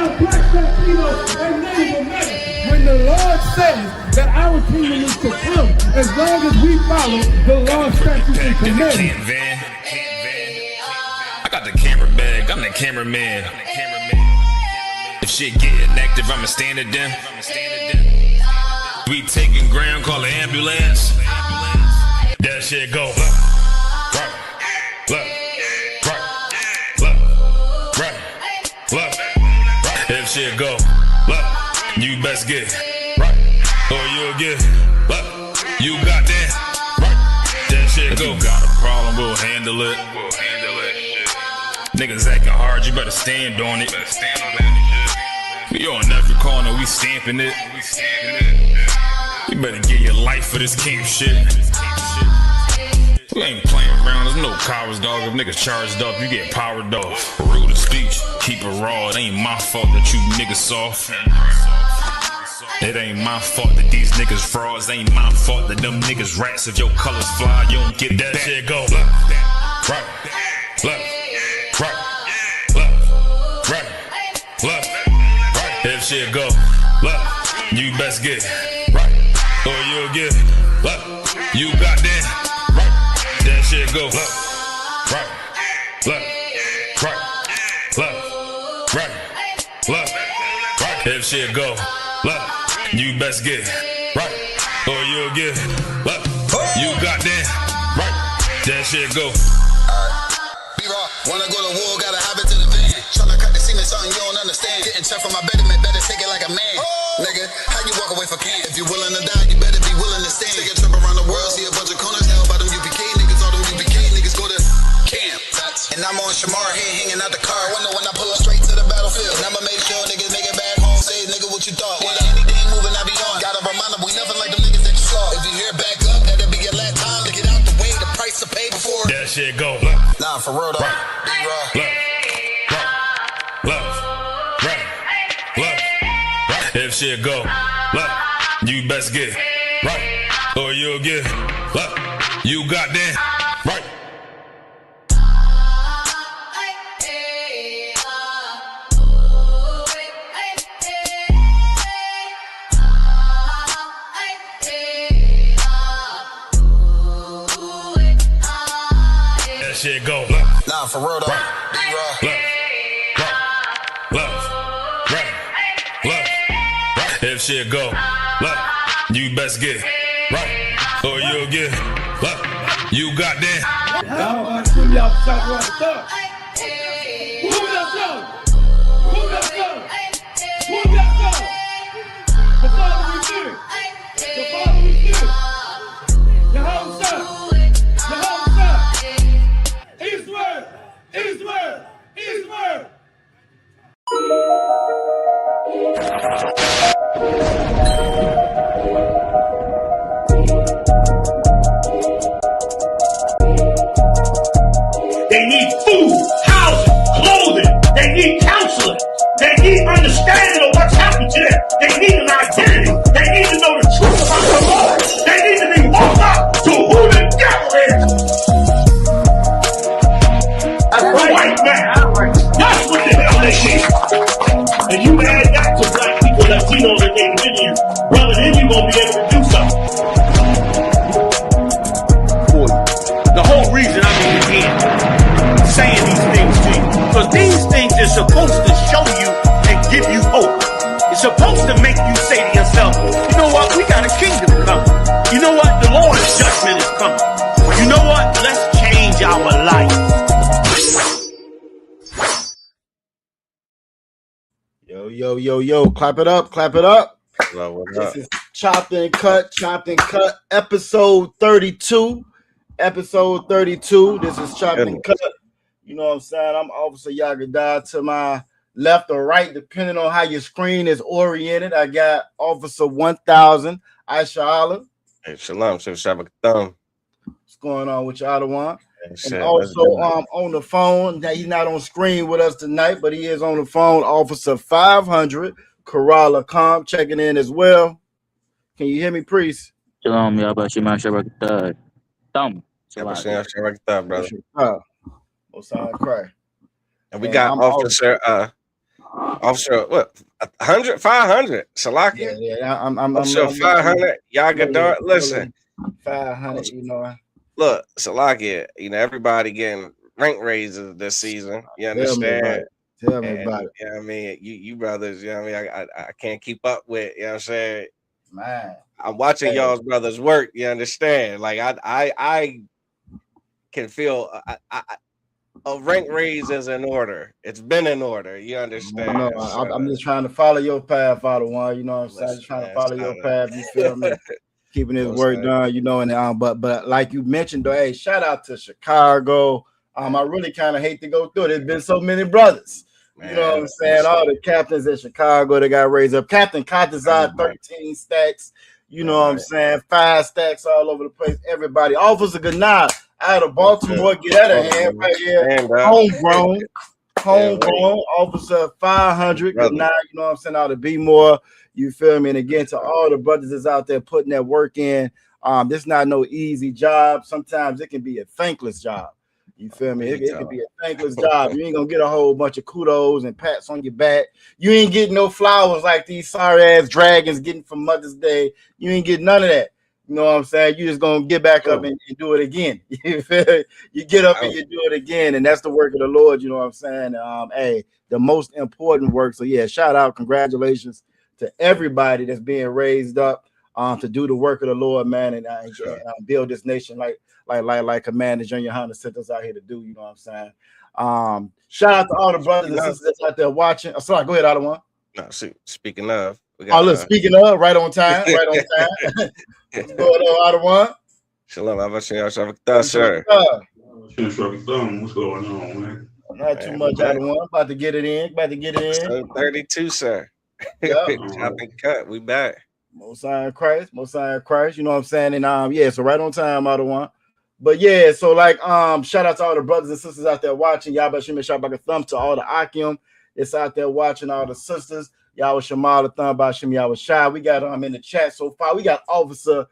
about black, Latino, and Native American. When the Lord says that our kingdom is to come, as long as we follow the law, statutes, and commandments. I got the camera bag, I'm the cameraman. If shit getting active, I'ma stand it down. We taking ground, call the ambulance. That shit go right, right. If shit go left, you best get right, or you'll get left. You got that right. That shit go. If you got a problem, we'll handle it. Niggas acting hard, you better stand on it. We on every corner, we stamping it. You better get your life for this camp shit. We ain't playing around, there's no cowards, dog. If niggas charged up, you get powered off. Rude of speech, keep it raw. It ain't my fault that you niggas soft. It ain't my fault that these niggas frauds. It ain't my fault that them niggas rats. If your colors fly, you don't get that shit go. Right, left. If shit go left, you best get right, or you'll get left. You got that right. That shit go left. If shit go left, you best get right, or you'll get left. You got that right. That shit go. Wanna go to war, gotta hop into the van. Tryna cut the semen, something you don't understand. Getting tough from my betterment, better take it like a man. Nigga, how you walk away for camp? If you willing to die, you better be willing to stand. Take a trip around the world, see a bunch of corners held by them UPK niggas. All them UPK niggas go to camp. And I'm on Shamar here, hanging out the car. Wonder when I pull up straight to the battlefield. And I'ma make sure niggas make it back home. Say, nigga, what you thought? When anything moving, I be on. Gotta remind them, we nothing like them niggas that you saw. If you hear back up, that'll be your last time to get out the way. The price to pay before. That shit go. Nah, for real though. If shit go left, you best get right, or you'll get left. You got that right. That shit go left. Nah, for real though. If shit go left, you best get right, or you'll get left. You got that. Y'all about to give y'all shot right there. Move that zone. Move that zone. Move that zone. The Father we fear. The Father we fear. Yehoshua. Yehoshua. Israel. Israel. Israel. They need food, housing, clothing. They need counseling. They need understanding of what's happened to them. They need an identity. They need to know the truth about the Lord. They need to be woke up to who the devil is. That's a white man. That's what the hell they need. And you add that to black people, Latinos, and Native Indians, brother, then you're going to be able to do something. The whole reason I'm here saying these things to you, because these things are supposed to show you and give you hope. It's supposed to make you say to yourself, you know what, we got a kingdom coming. You know what, the Lord's judgment is coming. You know what, let's change our life. Yo, clap it up. What This is Chopped and Cut, episode 32. This is Chopped and Cut. You know what I'm saying? I'm Officer Yagada. To my left or right, depending on how your screen is oriented, I got Officer 1000, Aisha Allah. Hey, shalom, Shabbat. What's going on with you, Adawan? Hey, and also on the phone, he's not on screen with us tonight, but he is on the phone, Officer 500, Kerala Calm, checking in as well. Can you hear me, Priest? Shalom, Yabashima Shabbat. Shabbat, brother. Most I cry. And we got Officer Officer, what? 100, 500. Salakia. Yeah. I'm Officer, 500. Yagadar. I'm Listen, 500. You know. look, Salakia. You know, everybody getting rank raises this season. You understand? Tell me about it. You know what I mean? You brothers, you know what I mean? I can't keep up with, you know what I'm saying? Man. I'm watching y'all's brothers work, you understand? Like I can feel a rank raise is in order. It's been in order, you understand? No, I'm just trying to follow your path, Father One. You know what I'm saying? Just trying to follow your path, you feel me? Keeping his work done, you know, and but like you mentioned, though, hey, shout out to Chicago. I really kind of hate to go through it. There's been so many brothers. You know what I'm saying? All the captains in Chicago that got raised up. Captain Katazai, 13 stacks. You know what I'm saying? 5 stacks all over the place. Everybody. Officer Ganad out of Baltimore. Get out of hand right here. Homegrown. Officer 500. Ganad, you know what I'm saying? Out of B-More. You feel me? And again, to all the brothers that's out there putting that work in. This is not no easy job. Sometimes it can be a thankless job. You feel me? It could be a thankless job. You ain't gonna get a whole bunch of kudos and pats on your back. You ain't getting no flowers like these sorry ass dragons getting from Mother's Day. You ain't getting none of that. You know what I'm saying? You just gonna get back up and do it again. You get up and you do it again, and that's the work of the Lord. You know what I'm saying? Hey, the most important work. So yeah, shout out, congratulations to everybody that's being raised up to do the work of the Lord, man, and build this nation like Commander Junior Hunter sent us out here to do. You know what I'm saying? Shout out to all the brothers and sisters that's out there watching. Oh, sorry, go ahead, Otto One. No, speaking of, we got, look, speaking of, right on time. What's going on, Otto One? Shalom, how about you, sir? What's going on, man? Not too much, Otto One. About to get it in. 32, sir. Chopping cut. We back. Most High Christ. You know what I'm saying? And yeah, so right on time, Otto One. But yeah, so like shout out to all the brothers and sisters out there watching. Y'all better shout back a thumb to all the Akim that's out there watching, all the sisters. Y'all was Shamal, the thumb by Shem, y'all was shy. We got in the chat so far. We got Officer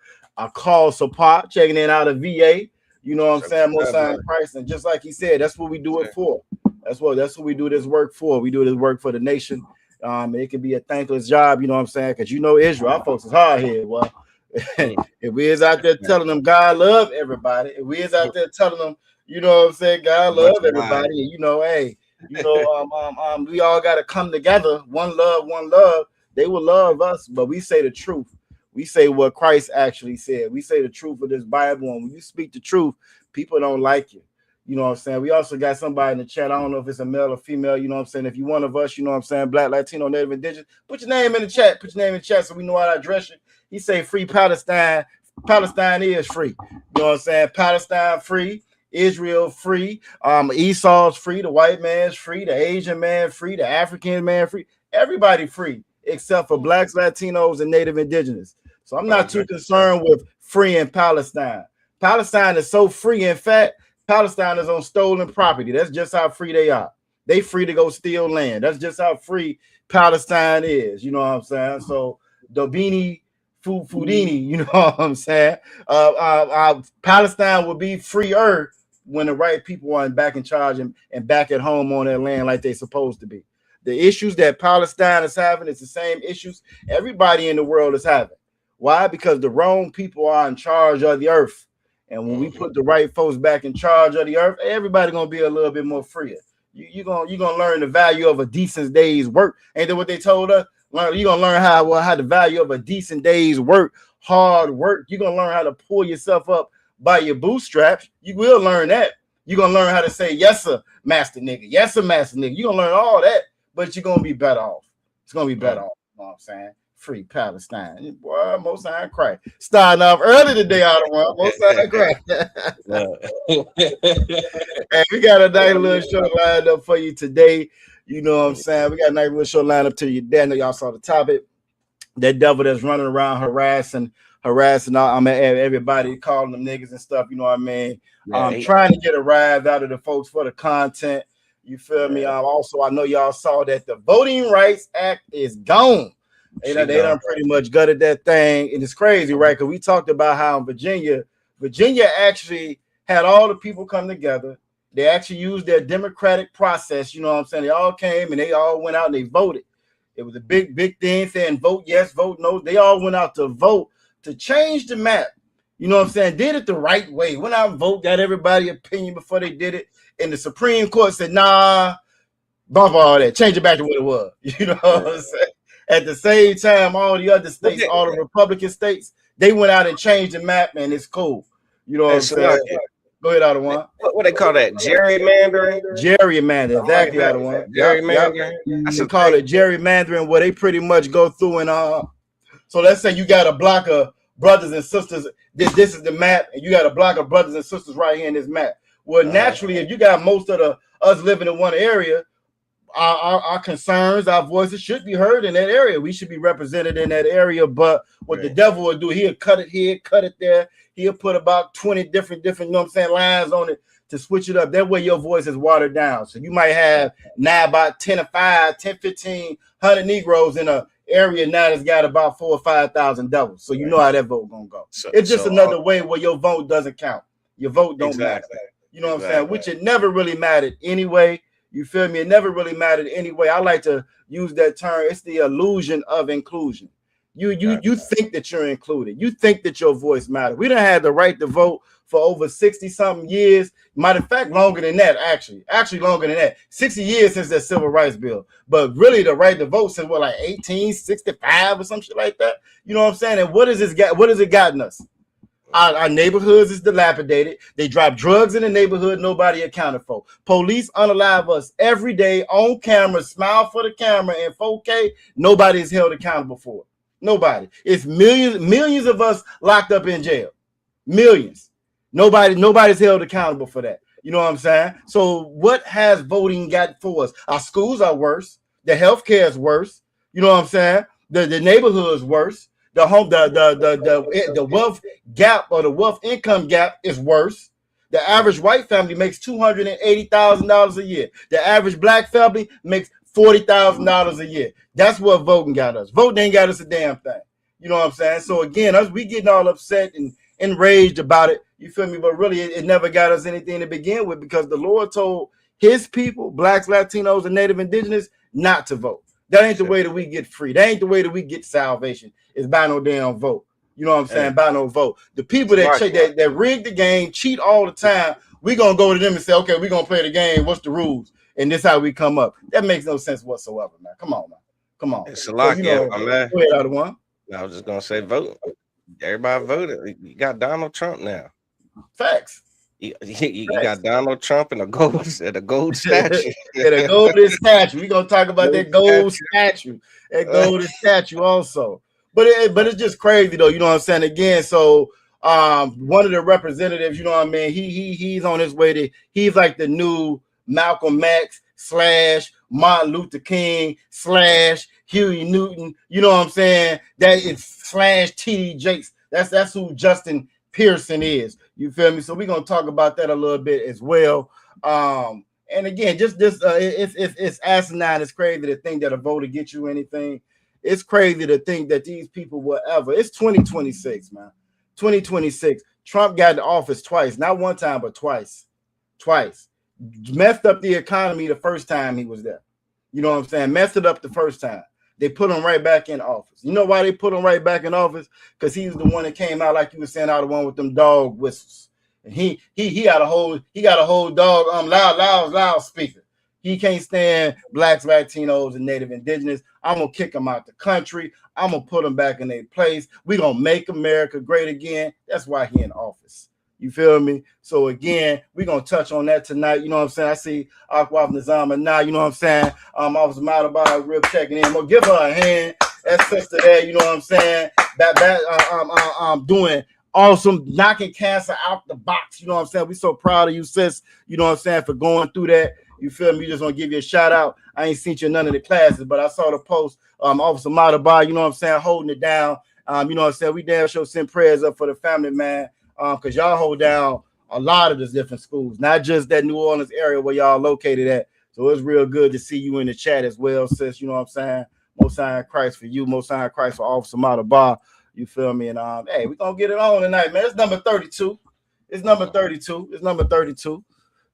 Call Support checking in out of VA. You know what I'm saying? Most High Christ. And just like he said, that's what we do it for. That's what we do this work for. We do this work for the nation. It can be a thankless job, you know what I'm saying? Because you know Israel, our folks is hard here. Well, if we is out there telling them God love everybody, if we is out there telling them, you know what I'm saying, God love everybody, and you know, hey, you know, we all got to come together, one love. They will love us, but we say the truth. We say what Christ actually said. We say the truth of this Bible, and when you speak the truth, people don't like you. You know what I'm saying? We also got somebody in the chat. I don't know if it's a male or female. You know what I'm saying? If you're one of us, you know what I'm saying? Black, Latino, Native, Indigenous, put your name in the chat. Put your name in the chat so we know how to address you. He say free Palestine. Palestine is free. You know what I'm saying? Palestine free. Israel free. Esau's free. The white man's free. The Asian man free. The African man free. Everybody free except for blacks, Latinos, and Native Indigenous. So I'm not too concerned with free in Palestine. Palestine is so free. In fact, Palestine is on stolen property. That's just how free they are. They free to go steal land. That's just how free Palestine is. You know what I'm saying? So Dobini Fudini, you know what I'm saying? Palestine will be freer when the right people are back in charge and back at home on their land like they're supposed to be. The issues that Palestine is having is the same issues everybody in the world is having. Why? Because the wrong people are in charge of the earth. And when we put the right folks back in charge of the earth, everybody gonna be a little bit more freer. You're gonna learn the value of a decent day's work. Ain't that what they told us? You're gonna learn how the value of a decent day's work, hard work. You're gonna learn how to pull yourself up by your bootstraps. You will learn that. You're gonna learn how to say yes, sir, master nigga. Yes, sir, master nigga. You're gonna learn all that, but you're gonna be better off. It's gonna be better off. You know what I'm saying? Free Palestine. Boy, Most High Christ. Starting off early today, out of one. Most High Christ. Hey, we got a nice little show lined up for you today. You know what I'm saying? We got a nice little show lined up to you. I know y'all saw the topic. That devil that's running around harassing all, everybody, calling them niggas and stuff. You know what I mean? Trying to get a rise out of the folks for the content. You feel me? Also, I know y'all saw that the Voting Rights Act is gone. They done pretty much gutted that thing, and it's crazy, right? Because we talked about how in Virginia actually had all the people come together, They actually used their democratic process. You know what I'm saying? They all came and they all went out and they voted. It was a big thing saying vote yes, vote no. They all went out to vote to change the map. You know what I'm saying? Did it the right way. Went out and vote, got everybody's opinion before they did it. And the Supreme Court said, nah, bump all that. Change it back to what it was. You know what I'm saying? At the same time, all the other states, all the Republican states, they went out and changed the map, and it's cool. You know what I'm saying? Go ahead, Ottawa. What they call that? Gerrymandering? Gerrymandering, exactly, Ottawa. Gerrymandering. I should call it gerrymandering, where they pretty much go through and so let's say you got a block of brothers and sisters. This is the map, and you got a block of brothers and sisters right here in this map. Well, naturally, if you got most of us living in one area, our concerns, our voices should be heard in that area. We should be represented in that area. But what the devil will do, he'll cut it here, cut it there. He'll put about 20 different, you know what I'm saying, lines on it to switch it up. That way your voice is watered down. So you might have now about 10 or 5, 10, 15, 100 Negroes in a area now that's got about 4,000 or 5,000 devils. So you know how that vote gonna go. It's just another way where your vote doesn't count. Your vote don't matter. You know what I'm saying? Which it never really mattered anyway. You feel me? It never really mattered anyway. I like to use that term. It's the illusion of inclusion. You think that you're included. You think that your voice matters. We done had the right to vote for over 60-something years. Matter of fact, longer than that, actually longer than that. 60 years since that civil rights bill. But really the right to vote since what, like 1865 or some shit like that. You know what I'm saying? And what has it gotten us? Our neighborhoods is dilapidated. They drop drugs in the neighborhood nobody accounted for. Police unalive us every day on camera, smile for the camera in 4K. Nobody is held accountable for it. Nobody. It's millions of us locked up in jail. Millions. Nobody's held accountable for that. You know what I'm saying? So what has voting got for us? Our schools are worse. The healthcare is worse. You know what I'm saying? The neighborhood is worse. The wealth gap or the wealth income gap is worse. The average white family makes $280,000 a year. The average black family makes $40,000 a year. That's what voting got us. Voting ain't got us a damn thing. You know what I'm saying? So again, we getting all upset and enraged about it. You feel me? But really, it never got us anything to begin with, because the Lord told his people, blacks, Latinos, and Native Indigenous, not to vote. That ain't the way that we get free. That ain't the way that we get salvation. It's by no damn vote. You know what I'm saying? By no vote. The people that rig the game, cheat all the time, we gonna go to them and say, okay, we're gonna play the game. What's the rules? And this how we come up. That makes no sense whatsoever, man. Come on, man. Come on. It's a lot, so, man. Go ahead, other one. I was just gonna say vote. Everybody voted. You got Donald Trump now. Facts. You got Donald Trump and a gold statue. And a golden statue. We're gonna talk about that gold statue. That golden statue also. But it's just crazy though, you know what I'm saying? Again, so one of the representatives, you know what I mean, he's on his way to, he's like the new Malcolm X / Martin Luther King / Huey Newton, you know what I'm saying? That is / TD Jakes. That's who Justin Pearson is. You feel me? So we're gonna talk about that a little bit as well. And again, just this it's asinine. It's crazy to think that a vote will get you anything. It's crazy to think that these people will ever. It's 2026, man. 2026. Trump got into office twice, not one time, but twice. Messed up the economy the first time he was there. You know what I'm saying? Messed it up the first time. They put him right back in office. You know why they put him right back in office? Because he was the one that came out, like you were saying, out the one with them dog whistles. And he got a whole dog loud speaker. He can't stand blacks, Latinos, and Native Indigenous. I'm gonna kick him out the country. I'm gonna put him back in their place. We're gonna make America great again. That's why he in office. You feel me? So again, we're gonna touch on that tonight. You know what I'm saying? I see Aquaf Nizama now, you know what I'm saying? Officer Matabai Rip checking in. Well, give her a hand. That sister there, you know what I'm saying? Doing awesome, knocking cancer out the box. You know what I'm saying? We so proud of you, sis. You know what I'm saying, for going through that. You feel me? Just want to give you a shout out. I ain't seen you in none of the classes, but I saw the post. Officer Matabai, you know what I'm saying, holding it down. You know what I'm saying? We damn sure send prayers up for the family, man. Because y'all hold down a lot of the different schools, not just that New Orleans area where y'all located at. So it's real good to see you in the chat as well, sis. You know what I'm saying? Most High in Christ for you, Most High in Christ for Officer Matabai. You feel me? And hey, we're gonna get it on tonight, man. It's number 32. It's number 32.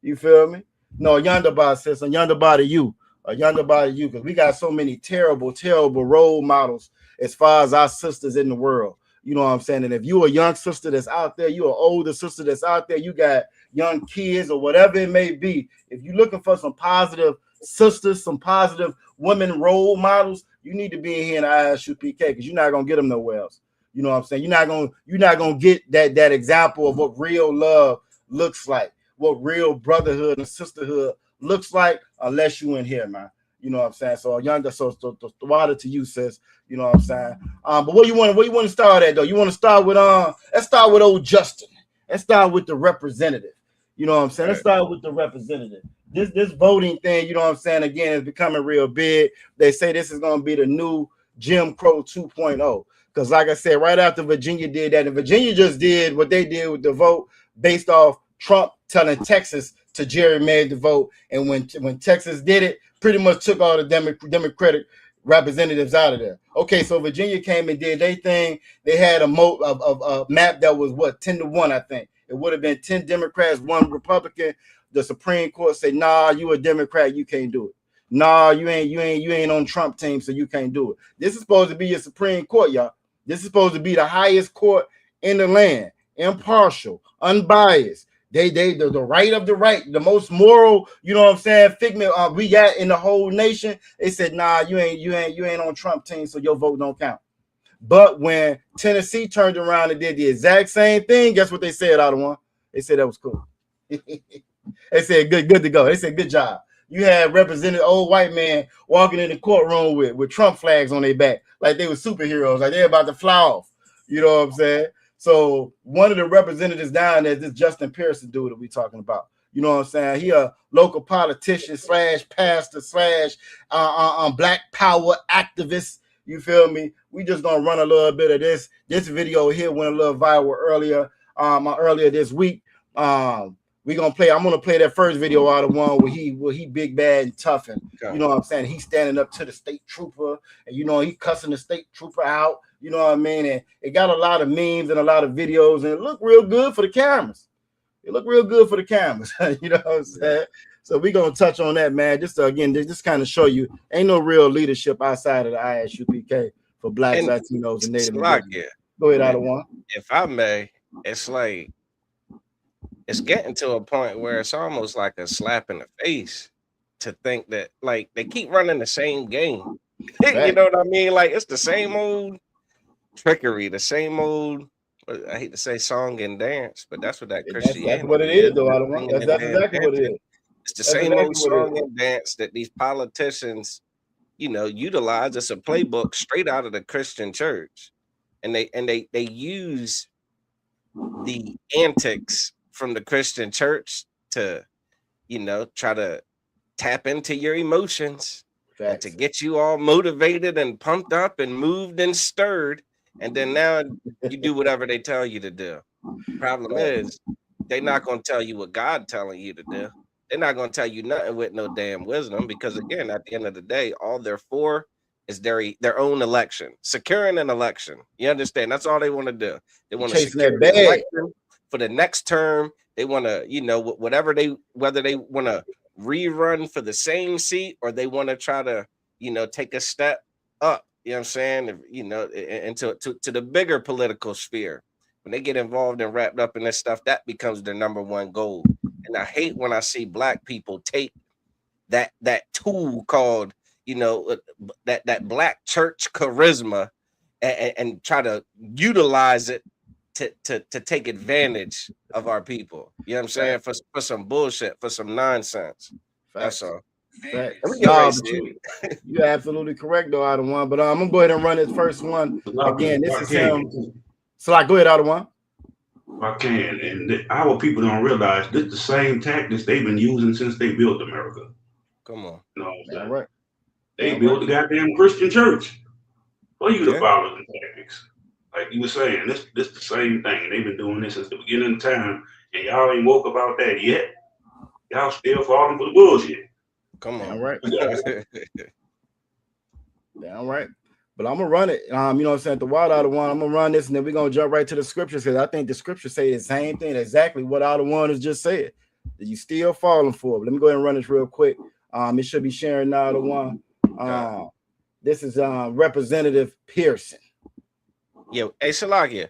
You feel me? No, yonder body, sis, a yonder body you. A yonder body you, because we got so many terrible, terrible role models as far as our sisters in the world. You know what I'm saying? And if you a young sister that's out there, you an older sister that's out there, you got young kids or whatever it may be. If you're looking for some positive sisters, some positive women role models, you need to be in here in ISUPK because you're not gonna get them nowhere else. You know what I'm saying? You're not gonna get that example of what real love looks like, what real brotherhood and sisterhood looks like, unless you in here, man. You know what I'm saying? So younger, so the water to you, sis. You know what I'm saying? But what you want to start at though? You want to start with let's start with old Justin. Let's start with the representative. You know what I'm saying? Let's start with the representative. This voting thing, you know what I'm saying, again, is becoming real big. They say this is going to be the new Jim Crow 2.0. Because like I said, right after Virginia did that, and Virginia just did what they did with the vote based off Trump telling Texas to gerrymander the vote. And when Texas did it, pretty much took all the Democratic representatives out of there. Okay, so Virginia came and did their thing. They had a map that was 10-1, I think. It would have been 10 Democrats, 1 Republican. The Supreme Court said, nah, you a Democrat, you can't do it. Nah, you ain't on Trump team, so you can't do it. This is supposed to be your Supreme Court, y'all. This is supposed to be the highest court in the land, impartial, unbiased. They the right of the right, the most moral, you know what I'm saying, figment we got in the whole nation. They said, nah, you ain't on Trump team, so your vote don't count. But when Tennessee turned around and did the exact same thing, guess what they said, Ottawa? They said that was cool. They said good to go. They said good job. You had represented old white man walking in the courtroom with Trump flags on their back, like they were superheroes, like they're about to fly off. You know what I'm saying? So one of the representatives down there, this Justin Pearson dude that we talking about. You know what I'm saying? He a local politician / pastor / Black Power activist. You feel me? We just gonna run a little bit of this. This video here went a little viral earlier this week. I'm gonna play that first video out of one where he big bad and tough, and you know what I'm saying, he's standing up to the state trooper, and you know he cussing the state trooper out, you know what I mean, and it got a lot of memes and a lot of videos, and it looked real good for the cameras. You know what I'm saying? So we gonna touch on that, man. Just kind of show you ain't no real leadership outside of the ISUPK for Blacks, Latinos, and Native Americans. Go ahead, out of one. If I may, it's like it's getting to a point where it's almost like a slap in the face to think that like they keep running the same game. You know what I mean? Like it's the same old trickery, the same old, I hate to say song and dance, but that's what that Christianity that's what it is, though. That's exactly what it is. It's the same old song and dance that these politicians, you know, utilize. It's a playbook straight out of the Christian church. And they use the antics from the Christian church to, you know, try to tap into your emotions and to get you all motivated and pumped up and moved and stirred. And then now you do whatever they tell you to do. Problem is, they're not going to tell you what God telling you to do. They're not going to tell you nothing with no damn wisdom, because again, at the end of the day, all they're for is their own election, securing an election. You understand? That's all they want to do. They want to secure an election for the next term. They want to, you know, whether they want to rerun for the same seat or they want to try to, you know, take a step up. You know what I'm saying? You know, into to the bigger political sphere. When they get involved and wrapped up in this stuff, that becomes their number one goal. And I hate when I see Black people take that tool called, you know, that Black church charisma and try to utilize it to take advantage of our people. You know what I'm saying? For some bullshit, for some nonsense. That's all. You're absolutely correct, though, out of one. But I'm gonna go ahead and run this first one again. This is him. So I go ahead, out of one. I can, and our people don't realize this is the same tactics they've been using since they built America. Come on, you know what I'm saying? Right. They built the goddamn Christian church for you to follow the tactics. Like you were saying, this the same thing. They've been doing this since the beginning of time, and y'all ain't woke about that yet. Y'all still falling for the bullshit. Come on, all right. Damn right. But I'm gonna run it. You know what I'm saying? The wild out of one. I'm gonna run this, and then we're gonna jump right to the scriptures, because I think the scriptures say the same thing, exactly what out of one has just said. that you still falling for. But let me go ahead and run this real quick. It should be sharing now the one. This is Representative Pearson. Yo, hey, Shalakia.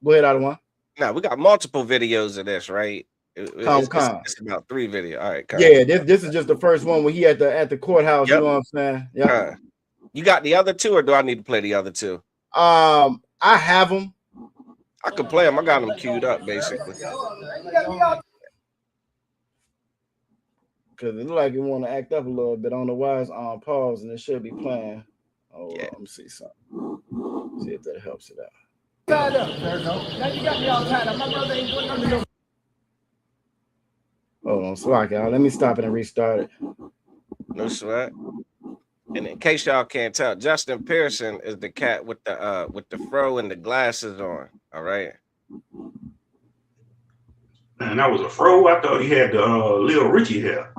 Go ahead, other one. Now we got multiple videos of this, right? It's about 3 videos. All right, yeah, this is just the first one when he at the courthouse. Yep. You know what I'm saying? Yeah. You got the other 2, or do I need to play the other 2? I have them. I can play them. I got them queued up, basically. Because it look like you want to act up a little bit. I don't know why it's on pause, and it should be playing. Oh, yeah. Let me see something. See if that helps it out. Now you got me all tied up. My brother ain't doing nothing. Hold on, slack, y'all. Let me stop it and restart it. No sweat. And in case y'all can't tell, Justin Pearson is the cat with the fro and the glasses on. All right. Man, that was a fro. I thought he had the Lil Richie hair.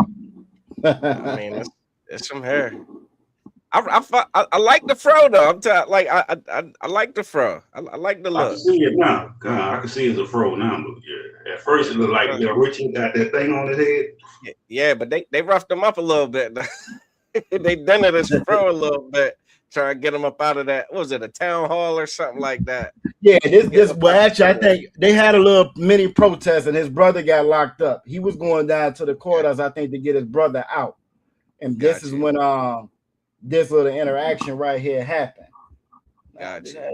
I mean, it's some hair. I like the fro though. I like the fro. I like the look. I can see it now. God, I can see it's a fro now. But yeah, at first it looked like Lil Richie got that thing on his head. Yeah, but they roughed him up a little bit. They done it as fro a little bit, trying to get him up out of that. What was it, a town hall or something like that? Yeah, well, actually, I think they had a little mini protest, and his brother got locked up. He was going down to the courthouse, I think, to get his brother out. And this is when this little interaction right here happened. Gotcha.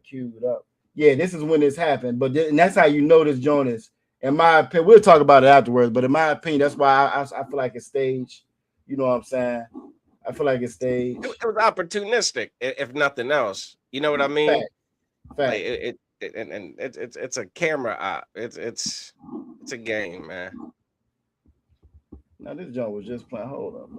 Queued up. Yeah, this is when this happened. But and that's how you know this joint is. In my opinion, we'll talk about it afterwards. But in my opinion, that's why I feel like it's staged. You know what I'm saying? I feel like it's staged. It was opportunistic, if nothing else. You know what I mean? Fact. Like it's a camera op. It's a game, man. Now this joint was just playing. Hold up,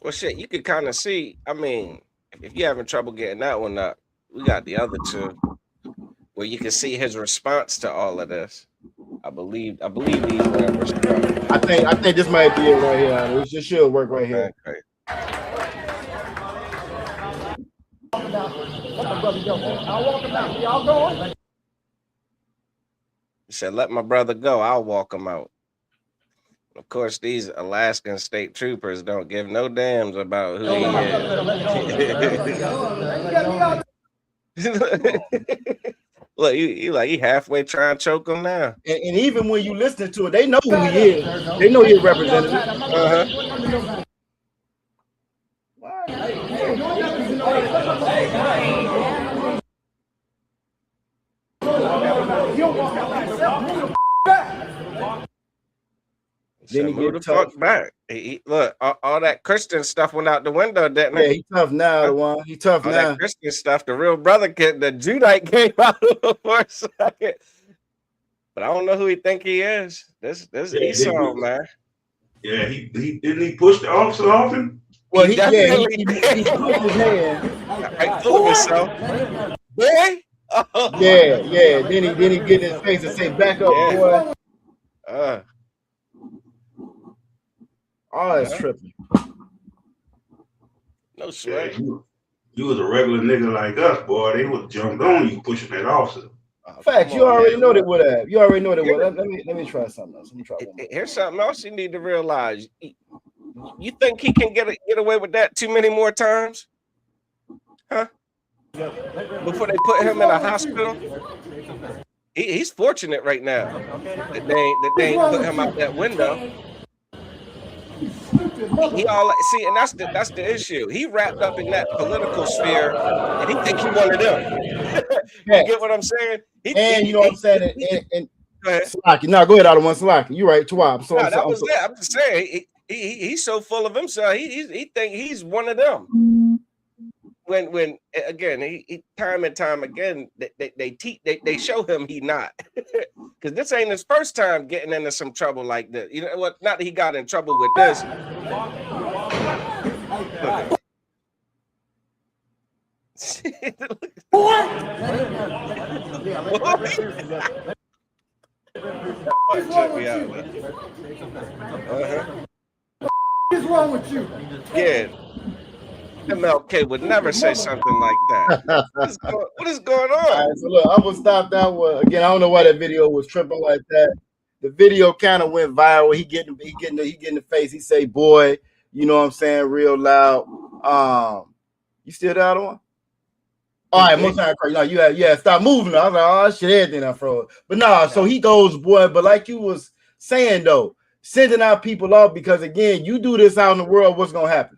Well, shit, you could kind of see. I mean, if you're having trouble getting that one up, we got the other 2 where you can see his response to all of this. I believe these were in response. I think this might be it right here. This should work right here. Okay. He said, "Let my brother go. I'll walk him out." Of course, these Alaskan state troopers don't give no damns about who he is. Look, he halfway trying to choke him now. And even when you listen to it, they know who he is. They know he's a representative. Then he get the fuck back. Look, all that Christian stuff went out the window, didn't it? Yeah, he tough now, He tough all now. That Christian stuff, the real brother kid, the Judite came out for a second. But I don't know who he think he is. This Esau, man. Yeah, he didn't he push the officer off him? Well, he pushed his hand. Right through himself. Boy. Yeah. Then he get in his face and say, "Back up, boy." Oh, it's tripping. No sweat. Yeah, you was a regular nigga like us, boy. They would have jumped on you pushing that officer. Fact, you already know they would have. You already know they would have. Let me try something else. Let me try one more. Here's something else you need to realize. You think he can get away with that too many more times? Huh? Before they put him in a hospital? He's fortunate right now that they ain't put him out that window. He all see, and that's the issue. He wrapped up in that political sphere, and he think he one of them. You get what I'm saying? You know what I'm saying? And go ahead. Salaki. No, go ahead, out of one Salaki. You're right, Twab. So that was it. I'm just saying he's so full of himself. He think he's one of them. When again, he time and time again, they show him he not, because this ain't his first time getting into some trouble like this. You know what? Not that he got in trouble with this. What is wrong with you? Yeah. MLK would never say something like that. What is going All on? right, so look, I'm gonna stop that one again. I don't know why that video was tripping like that. The video kind of went viral. He getting the face. He say, "Boy," you know what I'm saying, real loud. You still there, other one? All right, most time, no, yeah, stop moving. I was like, oh shit, everything I froze. But nah, so he goes, boy. But like you was saying though, sending out people off because again, you do this out in the world, what's gonna happen?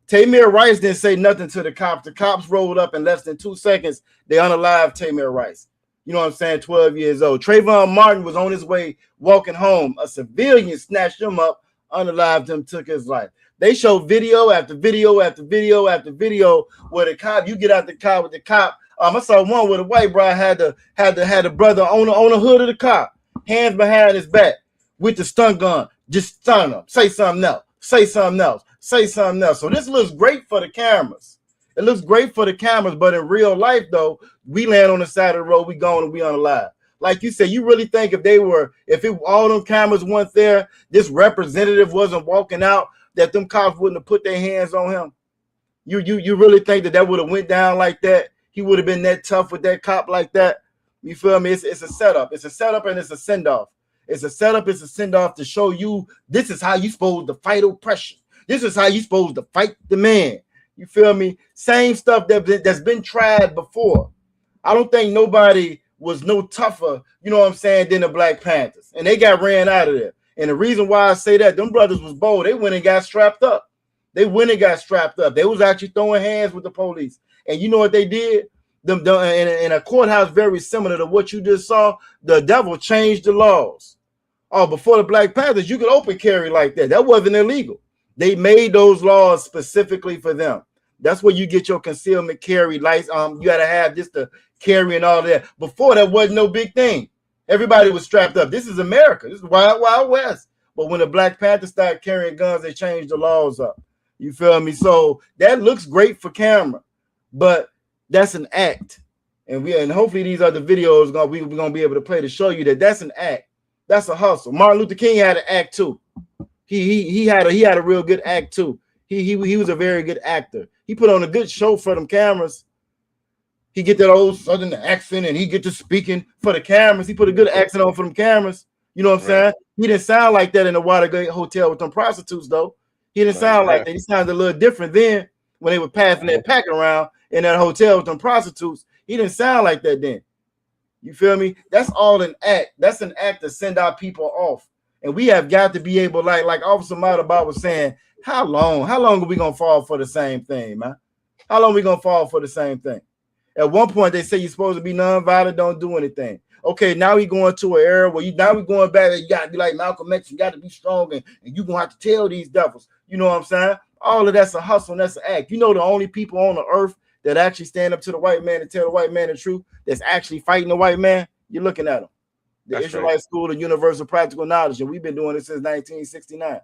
Tamir Rice didn't say nothing to the cops. The cops rolled up in less than 2 seconds. They unalived Tamir Rice. You know what I'm saying? 12 years old. Trayvon Martin was on his way walking home. A civilian snatched him up, unalived him, took his life. They show video after video after video after video where the cop, you get out the car with the cop. I saw one where the white bride had the brother on the hood of the car, hands behind his back with the stun gun, just stun him. Say something else. Say something else. Say something else. So this looks great for the cameras. It looks great for the cameras, but in real life, though, we land on the side of the road, we gone and we unalive. Like you said, you really think if all them cameras weren't there, this representative wasn't walking out, that them cops wouldn't have put their hands on him? You really think that would have went down like that? He would have been that tough with that cop like that? You feel me? It's a setup. It's a setup and it's a send-off. It's a setup, it's a send-off to show you this is how you supposed to fight oppression. This is how you supposed to fight the man. You feel me? Same stuff that's been tried before. I don't think nobody was no tougher, you know what I'm saying, than the Black Panthers. And they got ran out of there. And the reason why I say that, them brothers was bold. They went and got strapped up. They went and got strapped up. They was actually throwing hands with the police. And you know what they did? In a courthouse very similar to what you just saw, the devil changed the laws. Oh, before the Black Panthers, you could open carry like that. That wasn't illegal. They made those laws specifically for them. That's where you get your concealment carry lights. You got to have just the carry and all that. Before that wasn't no big thing. Everybody was strapped up. This is America. This is Wild Wild West. But when the Black Panthers started carrying guns, they changed the laws up. You feel me? So that looks great for camera, but that's an act. And hopefully these other videos we're gonna be able to play to show you that that's an act. That's a hustle. Martin Luther King had an act too. He had a real good act too. He was a very good actor. He put on a good show for them cameras. He get that old Southern accent and he get to speaking for the cameras. He put a good accent on for them cameras. You know what I'm saying? He didn't sound like that in the Watergate Hotel with them prostitutes though. He didn't sound like that. He sounded a little different then when they were passing that pack around in that hotel with them prostitutes. He didn't sound like that then. You feel me? That's all an act. That's an act to send our people off. And we have got to be able, like Officer Madaba was saying, how long are we gonna fall for the same thing, man? How long are we gonna fall for the same thing? At one point, they say you're supposed to be nonviolent, don't do anything. Okay, now we going to an era where now we're going back. You got to be like Malcolm X. You got to be strong, and you're going to have to tell these devils. You know what I'm saying? All of that's a hustle and that's an act. You know the only people on the earth that actually stand up to the white man and tell the white man the truth, that's actually fighting the white man, you're looking at them. The Israelite School of Universal Practical Knowledge, and we've been doing it since 1969.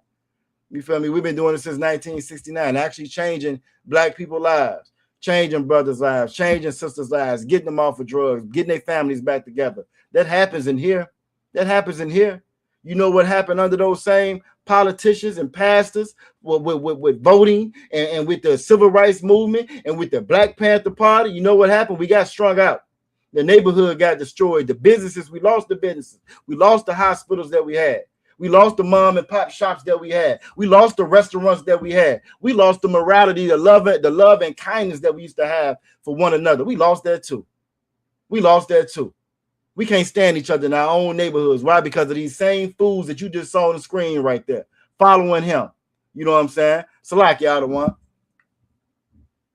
You feel me? We've been doing it since 1969, actually changing black people's lives, changing brothers' lives, changing sisters' lives, getting them off of drugs, getting their families back together. That happens in here. That happens in here. You know what happened under those same politicians and pastors with voting and with the civil rights movement and with the Black Panther Party? You know what happened? We got strung out. The neighborhood got destroyed. The businesses, we lost the businesses. We lost the hospitals that we had. We lost the mom and pop shops that we had. We lost the restaurants that we had. We lost the morality, the love and kindness that we used to have for one another. We lost that too. We lost that too. We can't stand each other in our own neighborhoods. Why? Because of these same fools that you just saw on the screen right there, following him. You know what I'm saying? Salaki, y'all the one.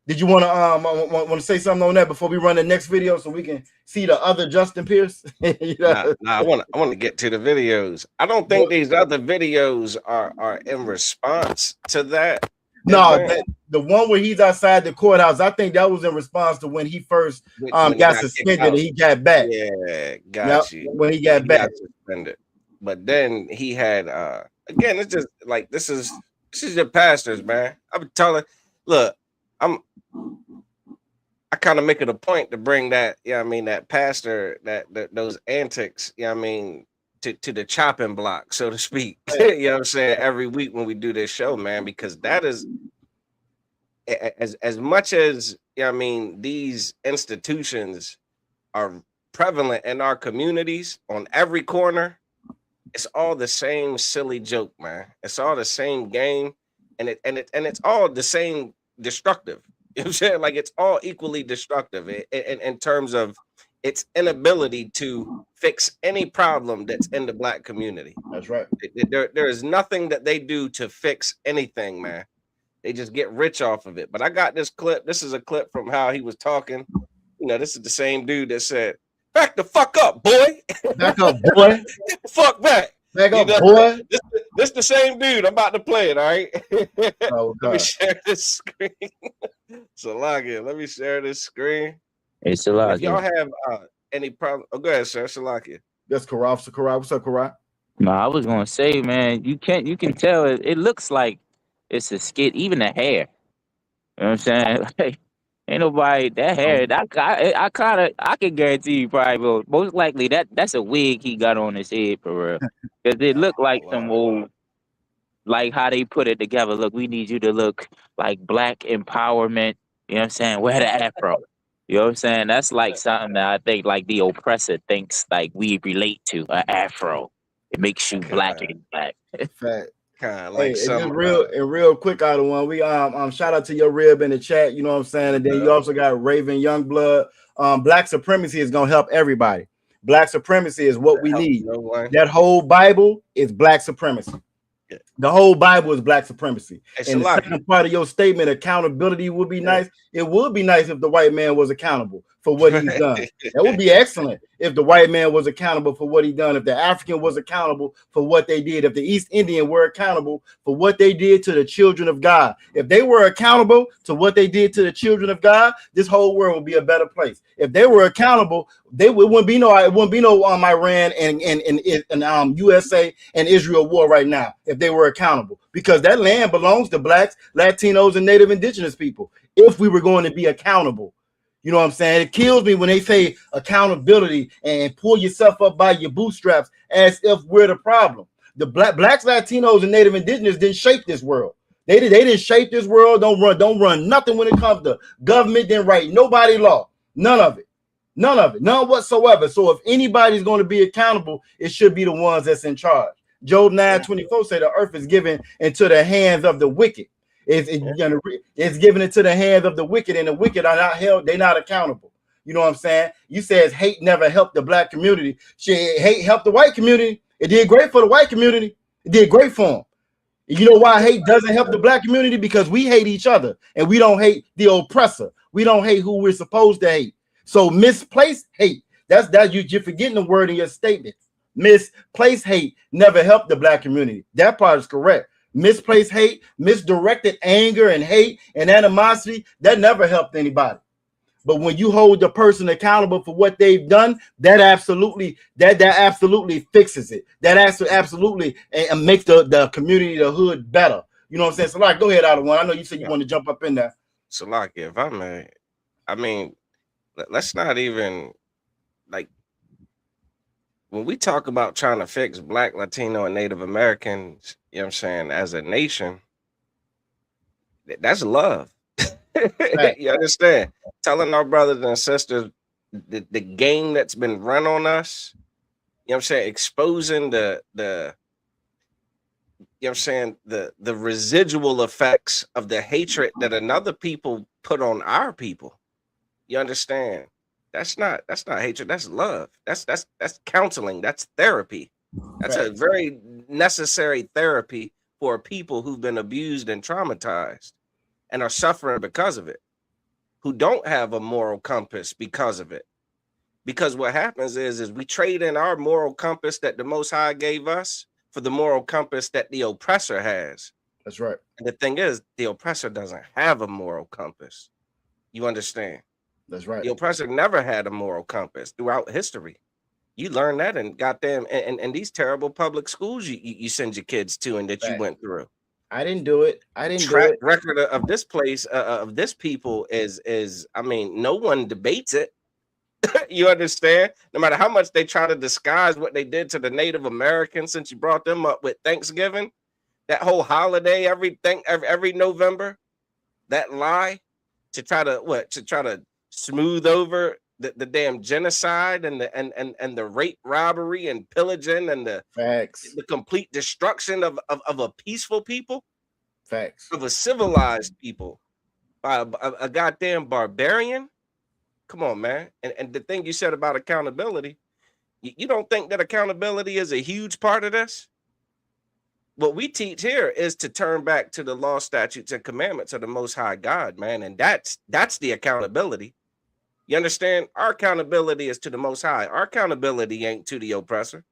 Did you want to say something on that before we run the next video so we can see the other Justin Pierce? You know? I want to get to the videos. I don't think these other videos are in response to that. No, the one where he's outside the courthouse, I think that was in response to when he first got suspended and he got back. Yeah, got you. When he got back. Suspended. But then he had again, it's just like this is your pastors, man. I'm telling, look, I kind of make it a point to bring that, that pastor, those antics, to the chopping block, so to speak. You know what I'm saying? Every week when we do this show, man, because that is as much as I mean, these institutions are prevalent in our communities on every corner. It's all the same silly joke, man. It's all the same game, and it's all the same destructive. You know what I'm saying? Like it's all equally destructive in terms of its inability to fix any problem that's in the Black community. That's right. There is nothing that they do to fix anything, man. They just get rich off of it. But I got this clip. This is a clip from how he was talking. You know, this is the same dude that said, "Back the fuck up, boy." Back up, boy. Fuck back. Back up, You know, boy. This the same dude. I'm about to play it, all right? Oh, Let me God. share this screen. Salakia, let me share this screen. Hey, If y'all Salakia. have any problem, go ahead, sir. Salakia. That's Karai. So Karai, what's up, Karai? No, I was gonna say, man, you can tell it looks like it's a skit, even the hair. You know what I'm saying? Like, ain't nobody that hair. I can guarantee you probably will. Most likely that's a wig he got on his head for real. Cause it looked like some old, like how they put it together. Look, we need you to look like Black empowerment. You know what I'm saying? Wear the afro. You know what I'm saying? That's like something that I think like the oppressor thinks like we relate to, an afro. It makes you black and black. Fact. Kind of Hey, like and some just real quick out of one. We shout out to your rib in the chat, you know what I'm saying? And then you also got Raven Youngblood. Black supremacy is gonna help everybody. Black supremacy is what we need. no one. That whole Bible is black supremacy. Yeah. The whole Bible is black supremacy. Hey, And the Salakia. second part of your statement, accountability would be nice. It would be nice if the white man was accountable for what he's done. That would be excellent if the white man was accountable for what he done, if the African was accountable for what they did, if the East Indian were accountable for what they did to the children of God. If they were accountable to what they did to the children of God, this whole world would be a better place. If they were accountable, it wouldn't be no Iran and USA and Israel war right now if they were accountable, because that land belongs to blacks, Latinos, and Native Indigenous people. If we were going to be accountable. You know what I'm saying? It kills me when they say accountability and pull yourself up by your bootstraps as if we're the problem. The blacks, Latinos, and Native Indigenous didn't shape this world. They didn't shape this world. Don't run nothing when it comes to government. Didn't write nobody law. None of it. None whatsoever. So if anybody's going to be accountable, it should be the ones that's in charge. Job 9:24 say the earth is given into the hands of the wicked. It's given into the hands of the wicked, and the wicked are not held. They're not accountable. You know what I'm saying? You says hate never helped the black community. Hate helped the white community. It did great for the white community. It did great for them. You know why hate doesn't help the black community? Because we hate each other, and we don't hate the oppressor. We don't hate who we're supposed to hate. So misplaced hate. You're forgetting the word in your statement. Misplaced hate never helped the black community. That part is correct. Misplaced hate, misdirected anger and hate and animosity, that never helped anybody. But when you hold the person accountable for what they've done, that absolutely fixes it. That absolutely makes the community, the hood better. You know what I'm saying? So like, go ahead, out of one. I know you said you want to jump up in there. So like, if I may, I mean, let's not even like when we talk about trying to fix Black, Latino, and Native Americans, you know what I'm saying, as a nation, that's love. Right. You understand? Telling our brothers and sisters the game that's been run on us, you know what I'm saying, exposing the you know what I'm saying, the residual effects of the hatred that another people put on our people. You understand? That's not hatred, that's love. That's counseling, that's therapy. That's a very necessary therapy for people who've been abused and traumatized and are suffering because of it, who don't have a moral compass because of it. Because what happens is we trade in our moral compass that the Most High gave us for the moral compass that the oppressor has. That's right. And the thing is, the oppressor doesn't have a moral compass. You understand? That's right. The oppressor never had a moral compass throughout history. You learn that in goddamn and these terrible public schools you send your kids to and that you went through. I didn't do it. Track record of this place of this people is I mean, no one debates it. You understand? No matter how much they try to disguise what they did to the Native Americans since you brought them up with Thanksgiving, that whole holiday every November. that lie to try to smooth over the damn genocide and the rape, robbery, and pillaging and the complete destruction of a peaceful people, of a civilized people by a goddamn barbarian. Come on, man. And the thing you said about accountability, you don't think that accountability is a huge part of this? What we teach here is to turn back to the law, statutes, and commandments of the Most High God, man. And that's the accountability. You understand? Our accountability is to the Most High. Our accountability ain't to the oppressor.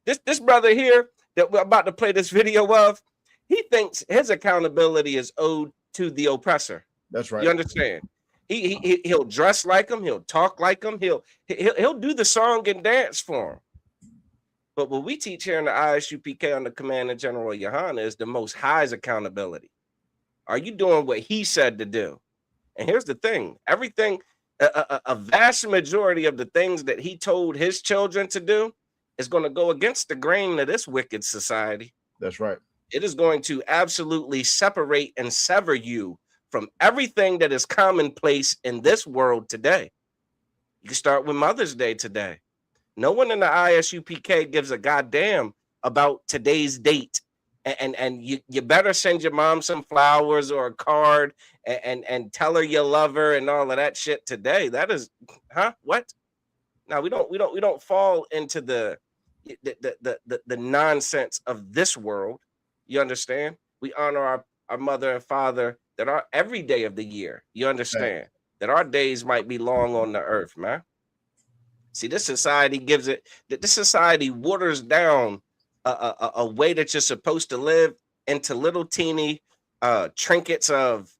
This brother here that we're about to play this video of, he thinks his accountability is owed to the oppressor. That's right. You understand? He'll dress like him. He'll talk like him. He'll do the song and dance for him. But what we teach here in the ISUPK under Commander General Yohana is the Most High's accountability. Are you doing what he said to do? And here's the thing: everything, a vast majority of the things that he told his children to do is going to go against the grain of this wicked society. That's right. It is going to absolutely separate and sever you from everything that is commonplace in this world today. You can start with Mother's Day today. No one in the ISUPK gives a goddamn about today's date. And you better send your mom some flowers or a card and tell her you love her and all of that shit today. That is, what? Now we don't fall into the nonsense of this world. You understand? We honor our mother and father that are every day of the year. You understand? That our days might be long on the earth, man. See, this society this society waters down a way that you're supposed to live into little teeny trinkets of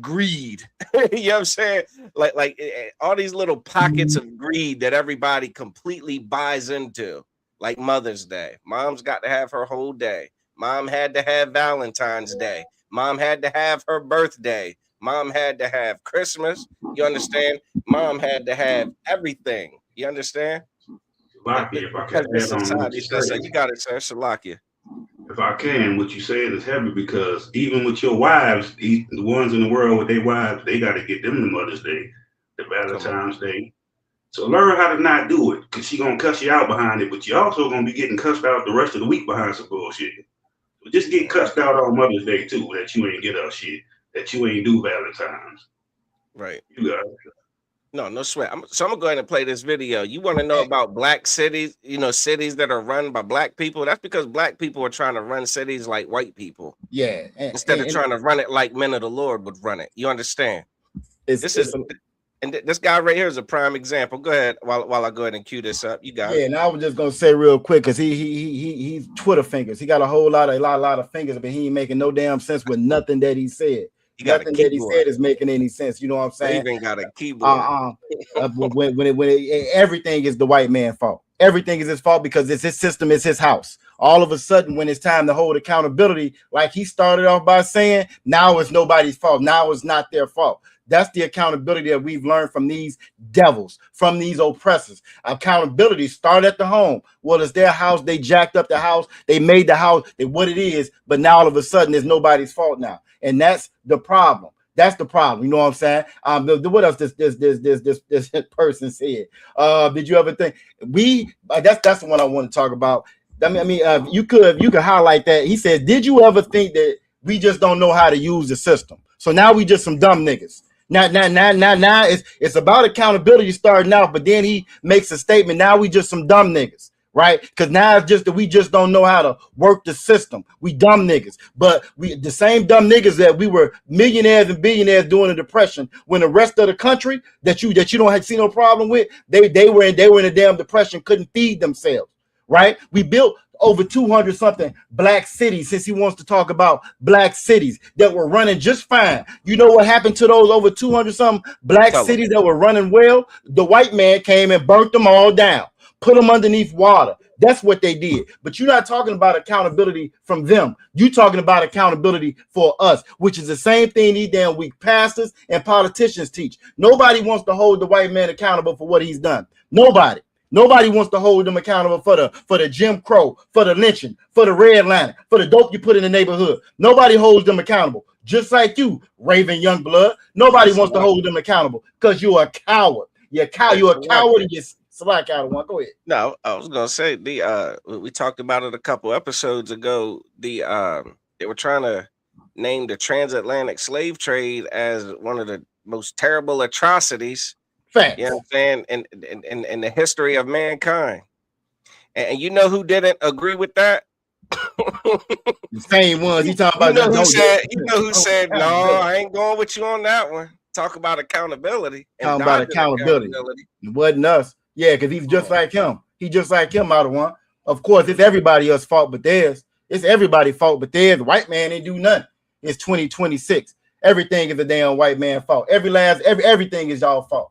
greed. You know what I'm saying? Like all these little pockets of greed that everybody completely buys into, like Mother's Day. Mom's got to have her whole day. Mom had to have Valentine's Day. Mom had to have her birthday. Mom had to have Christmas. You understand? Mom had to have everything. You understand? Shalakia, if I can add on what you said. You got it, sir. Shalakia. If I can, what you saying is heavy, because even with your wives, the ones in the world with their wives, they got to get them the Mother's Day, the Valentine's Day. So learn how to not do it, because she going to cuss you out behind it, but you also going to be getting cussed out the rest of the week behind some bullshit. So just get cussed out on Mother's Day, too, that you ain't get us shit, that you ain't do Valentine's. Right. You got it. No sweat. So I'm gonna go ahead and play this video. You want to know about black cities? You know, cities that are run by black people. That's because black people are trying to run cities like white people. Yeah. Instead of trying to run it like men of the Lord would run it. You understand? This guy right here is a prime example. Go ahead while I go ahead and cue this up. You got it. Yeah, and I was just gonna say real quick, because he's Twitter fingers. He got a lot of fingers, but he ain't making no damn sense with nothing that he said. Nothing that he said is making any sense. You know what I'm saying? He even got a keyboard. When everything is the white man's fault. Everything is his fault because it's his system, it's his house. All of a sudden, when it's time to hold accountability, like he started off by saying, now it's nobody's fault. Now it's not their fault. That's the accountability that we've learned from these devils, from these oppressors. Accountability start at the home. Well, it's their house. They jacked up the house. They made the house what it is. But now all of a sudden, it's nobody's fault now. And that's the problem. That's the problem. You know what I'm saying? What else this person said? Did you ever think that's the one I want to talk about? I mean, you could highlight that. He said, did you ever think that we just don't know how to use the system? So now we just some dumb niggas. Now it's about accountability starting out, but then he makes a statement. Now we just some dumb niggas, right? Because now it's just that we just don't know how to work the system. We dumb niggas, but we the same dumb niggas that we were millionaires and billionaires during the Depression, when the rest of the country that you don't have see no problem with, they were in a damn depression, couldn't feed themselves, right? We built over 200 something black cities, since he wants to talk about black cities that were running just fine. You know what happened to those over 200 something black cities that were running well? The white man came and burnt them all down, put them underneath water. That's what they did. But you're not talking about accountability from them. You're talking about accountability for us, which is the same thing these damn weak pastors and politicians teach. Nobody wants to hold the white man accountable for what he's done. Nobody. Nobody wants to hold them accountable for the Jim Crow, for the lynching, for the redlining, for the dope you put in the neighborhood. Nobody holds them accountable. Just like you, Raven Youngblood. Nobody wants to hold them accountable because you're a coward. You're a coward and you're slack out of one. Go ahead. No, I was gonna say we talked about it a couple episodes ago. They were trying to name the transatlantic slave trade as one of the most terrible atrocities. Facts. You know what I'm saying? In the history of mankind. And you know who didn't agree with that? The same ones he talking about. You know who said, no, I ain't going with you on that one. Talk about accountability. Talking about accountability. It wasn't us. Yeah, because he's just like him. He just like him, out of one. Of course, it's everybody else's fault but theirs. It's everybody's fault but theirs. The white man ain't do nothing. It's 2026. Everything is a damn white man fault. Everything is y'all fault.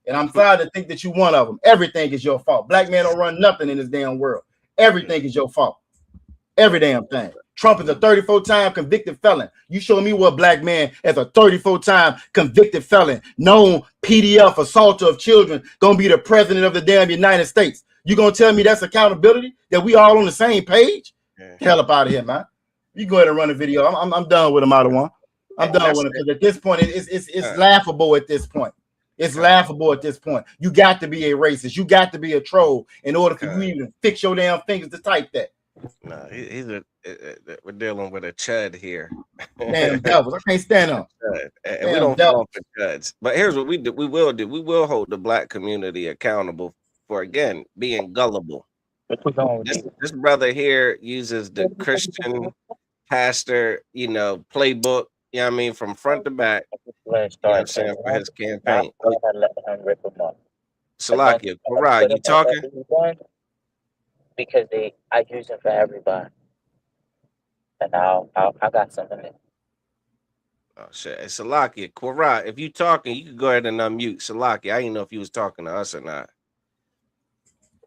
And I'm proud to think that you one of them. Everything is your fault. Black man don't run nothing in this damn world. Everything is your fault. Every damn thing. Trump is a 34-time convicted felon. You show me what black man as a 34-time convicted felon, known PDF assaulter of children, gonna be the president of the damn United States. You gonna tell me that's accountability? That we all on the same page? Yeah. Hell up out of here, man. You go ahead and run a video. I'm done with him, out of one. I'm done with him because at this point it's laughable at this point. It's laughable at this point. You got to be a racist. You got to be a troll in order for you even fix your damn fingers to type that. No, we're dealing with a chud here. Damn devils. I can't stand them. And we don't fall for chuds. But here's what we do. We will hold the black community accountable for, again, being gullible. This brother here uses the Christian pastor, playbook. You know what I mean? From front to back, you know what I'm saying, for his campaign. Salakia, Quran, you talking? Because I use them for everybody. And I got something in. Oh shit. Hey, Salakia, Quran, if you talking, you can go ahead and unmute. Salakia, I didn't know if you was talking to us or not.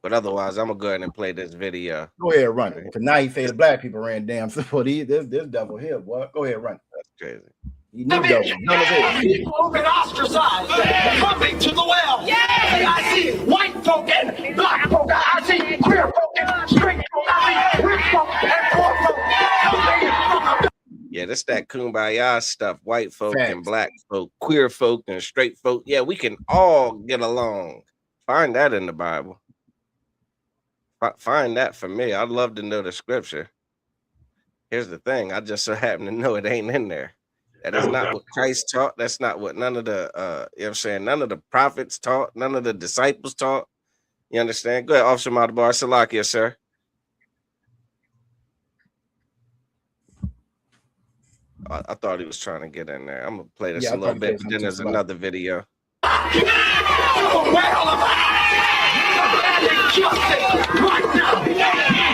But otherwise, I'm gonna go ahead and play this video. Go ahead, run it. Because now he say the black people ran damn simple. This devil here, boy. Go ahead, run it. That's crazy. You knew devil. None of it. People who've been ostracized, coming to the well. Yeah. I see white folk and black folk. I see queer folk and straight folk. I see rich folk and poor folk. Yeah, that's that kumbaya stuff. White folk and black folk, queer folk and straight folk. Yeah, we can all get along. Find that in the Bible. Find that for me. I'd love to know the scripture. Here's the thing. I just so happen to know it ain't in there. That is not what Christ taught. That's not what none of the, you know what I'm saying? None of the prophets taught. None of the disciples taught. You understand? Go ahead, Officer Madabar. Salakia, sir. I thought he was trying to get in there. I'm going to play this a little bit, but then there's another video. Right now,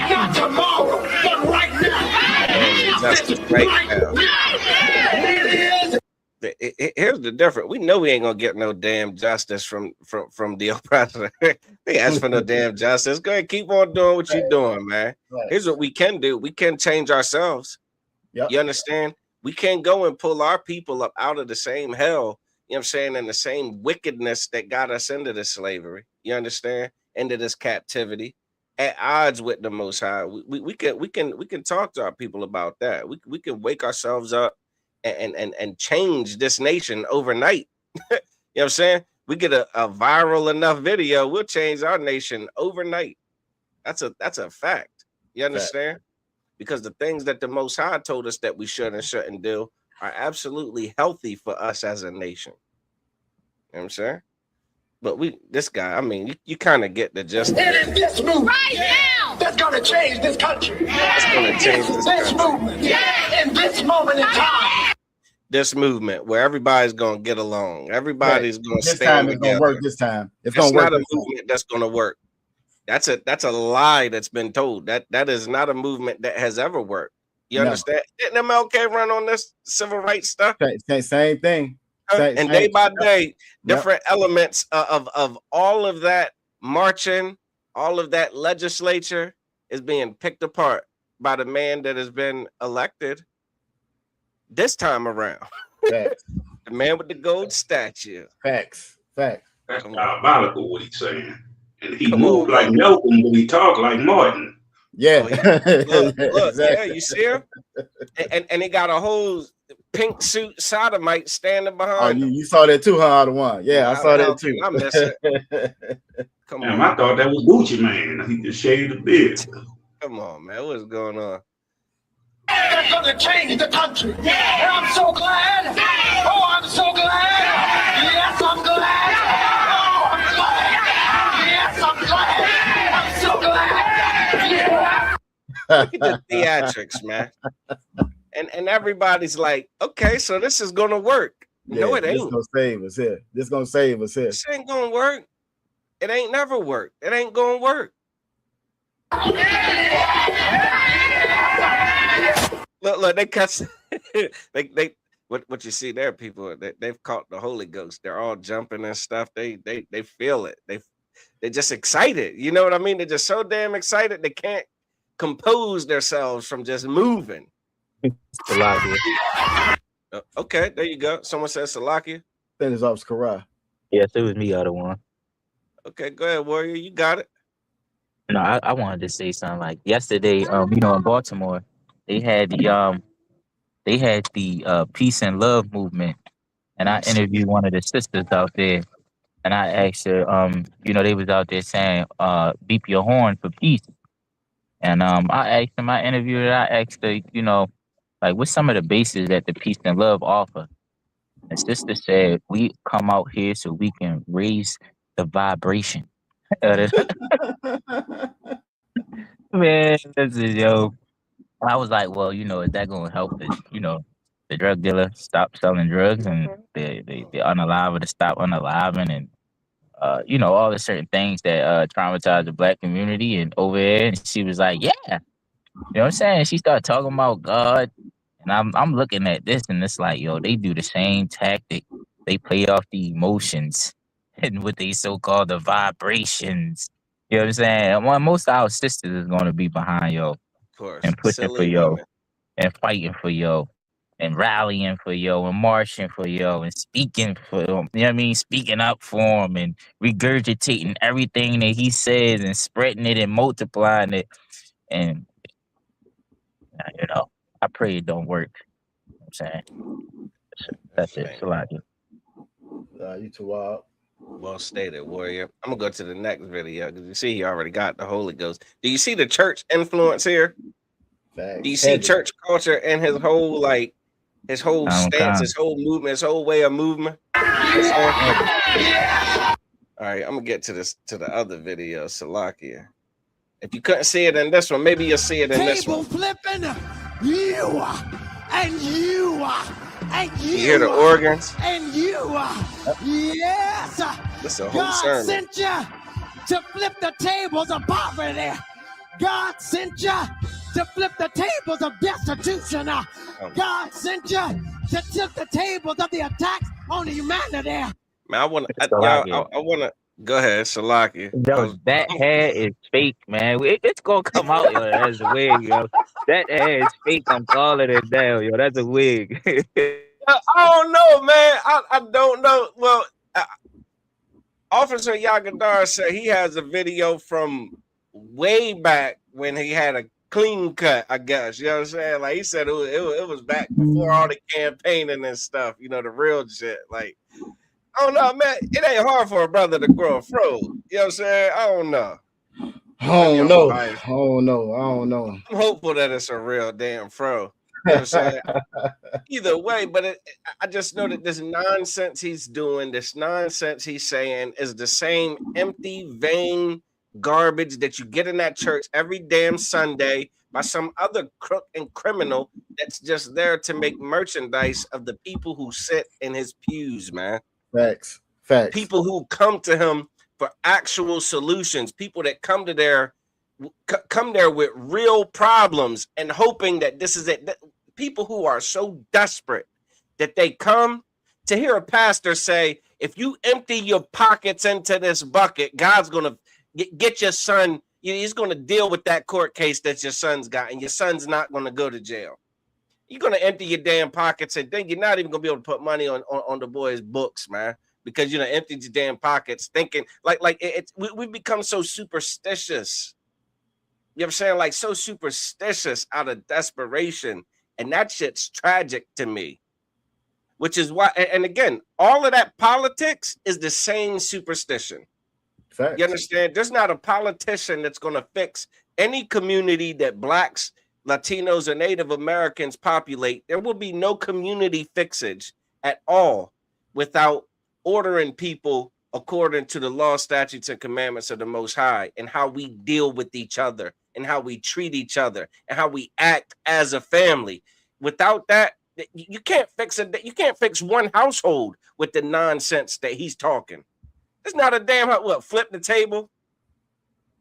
not tomorrow, but right now. Justice right now. Here's the difference. We know we ain't gonna get no damn justice from the oppressor. They ask for no damn justice. Go ahead, keep on doing what you're doing, man. Here's what we can do. We can change ourselves. Yep. You understand? We can't go and pull our people up out of the same hell, you know what I'm saying, and the same wickedness that got us into this slavery. You understand? Into this captivity, at odds with the Most High. We can talk to our people about that. We can wake ourselves up and change this nation overnight. You know what I'm saying? We get a viral enough video, we'll change our nation overnight. That's a fact. You understand? Because the things that the Most High told us that we should and shouldn't do are absolutely healthy for us as a nation. You know what I'm saying? But this guy, I mean, you kind of get the gist. It is this movement that's going to change this country. That's going to change this movement. In this moment in time. This movement where everybody's going to get along. Everybody's going to This time stand together. it's going to work this time. It's not a movement that's going to work. That's a lie that's been told. That is not a movement that has ever worked. You understand? Didn't MLK run on this civil rights stuff? Same thing. And day by day, different elements of all of that marching, all of that legislature is being picked apart by the man that has been elected this time around. The man with the gold statue. Facts. That's diabolical what he's saying. And he moved like Malcolm, but he talked like Martin. Yeah. Look, Exactly. yeah, you see him? And he got a whole pink suit sodomite standing Oh, behind him. you saw that too, huh? Out of one. Yeah, I saw that too. I miss it. Come Damn, on. I thought that was Gucci Man. He just shaved the beard. Come on, man. What's going on? That's gonna change the country. And I'm so glad. Oh, I'm so glad. Yes, I'm glad. Oh, I'm glad. Yes, I'm glad. I'm so glad. Yeah. Look at the theatrics, man. And everybody's like, okay, so this is gonna work. No, it This ain't. gonna save us here. This gonna save us here. This ain't gonna work. It ain't never worked. It ain't gonna work. Look, they cuss. they what you see there, people. They've caught the Holy Ghost. They're all jumping and stuff. They feel it. They're just excited. You know what I mean? They're just so damn excited they can't compose themselves from just moving. Okay, there you go. Someone says Salakia. Finish off Karai. Yes, it was me, other one. Okay, go ahead, Warrior. You got it. No, I wanted to say something like yesterday. You know, in Baltimore, they had the peace and love movement, and I interviewed one of the sisters out there, and I asked her, you know, they was out there saying, beep your horn for peace, and I asked them, I interviewed her, I asked her, you know, like what's some of the bases that the peace and love offer, and sister said, we come out here so we can raise the vibration. Man, this is yo. I was like, well, you know, is that going to help the, you know, the drug dealer stop selling drugs and the unalive to stop unaliving and, you know, all the certain things that traumatize the Black community and over there. And she was like, yeah, you know what I'm saying? She started talking about God, and I'm looking at this, and it's like, yo, they do the same tactic. They play off the emotions and what they so-called the vibrations. You know what I'm saying? Well, most of our sisters is going to be behind yo. Of course. And pushing for Silly yo, women. and fighting for yo, and rallying for yo, and marching for yo, and speaking for him. You know what I mean? Speaking up for him and regurgitating everything that he says and spreading it and multiplying it. And you know, I pray it don't work. You know what I'm saying? That's it. It's a lot. You too wild. Well stated, Warrior. I'm gonna go to the next video because you see he already got the Holy Ghost. Do you see the church influence here? Facts. Do you see church culture and his whole his whole stance, his whole movement, his whole way of movement? All right, I'm gonna get to the other video, Salakia. If you couldn't see it in this one, maybe you'll see it in this one. Flipping, you and you. And you hear the organs? And you, yes. That's a whole God sermon. sent you to flip the tables of poverty. God sent you to flip the tables of destitution. God sent you to tip the tables of the attacks on humanity. Man, I want to go ahead, Salaki. Yo, that hair is fake, man. It's gonna come out, yo. That's a wig, yo. That hair is fake. I'm calling it down, yo. That's a wig. I don't know, man. I don't know. Well, Officer Yagadar said he has a video from way back when he had a clean cut, I guess. You know what I'm saying? Like he said, it was back before all the campaigning and stuff. You know, the real shit. Like, I don't know, man. It ain't hard for a brother to grow a fro. You know what I'm saying? I don't know. I don't know. I'm hopeful that it's a real damn fro. You know what I'm saying? Either way, but I just know that this nonsense he's doing, this nonsense he's saying is the same empty, vain garbage that you get in that church every damn Sunday by some other crook and criminal that's just there to make merchandise of the people who sit in his pews, man. Facts. People who come to him for actual solutions, people that come there with real problems and hoping that this is it. People who are so desperate that they come to hear a pastor say, if you empty your pockets into this bucket, God's going to get your son. He's going to deal with that court case that your son's got, and your son's not going to go to jail. You're going to empty your damn pockets, and then you're not even going to be able to put money on the boy's books, man. because you know emptied your damn pockets, thinking we become so superstitious. You know what I'm saying? Like so superstitious out of desperation, and that shit's tragic to me. Which is why, and again, all of that politics is the same superstition. Facts. You understand? There's not a politician that's going to fix any community that blacks, Latinos, or Native Americans populate. There will be no community fixage at all without ordering people according to the law, statutes, and commandments of the Most High, and how we deal with each other, and how we treat each other, and how we act as a family. Without that, you can't fix it. You can't fix one household with the nonsense that he's talking. It's not a damn flip the table.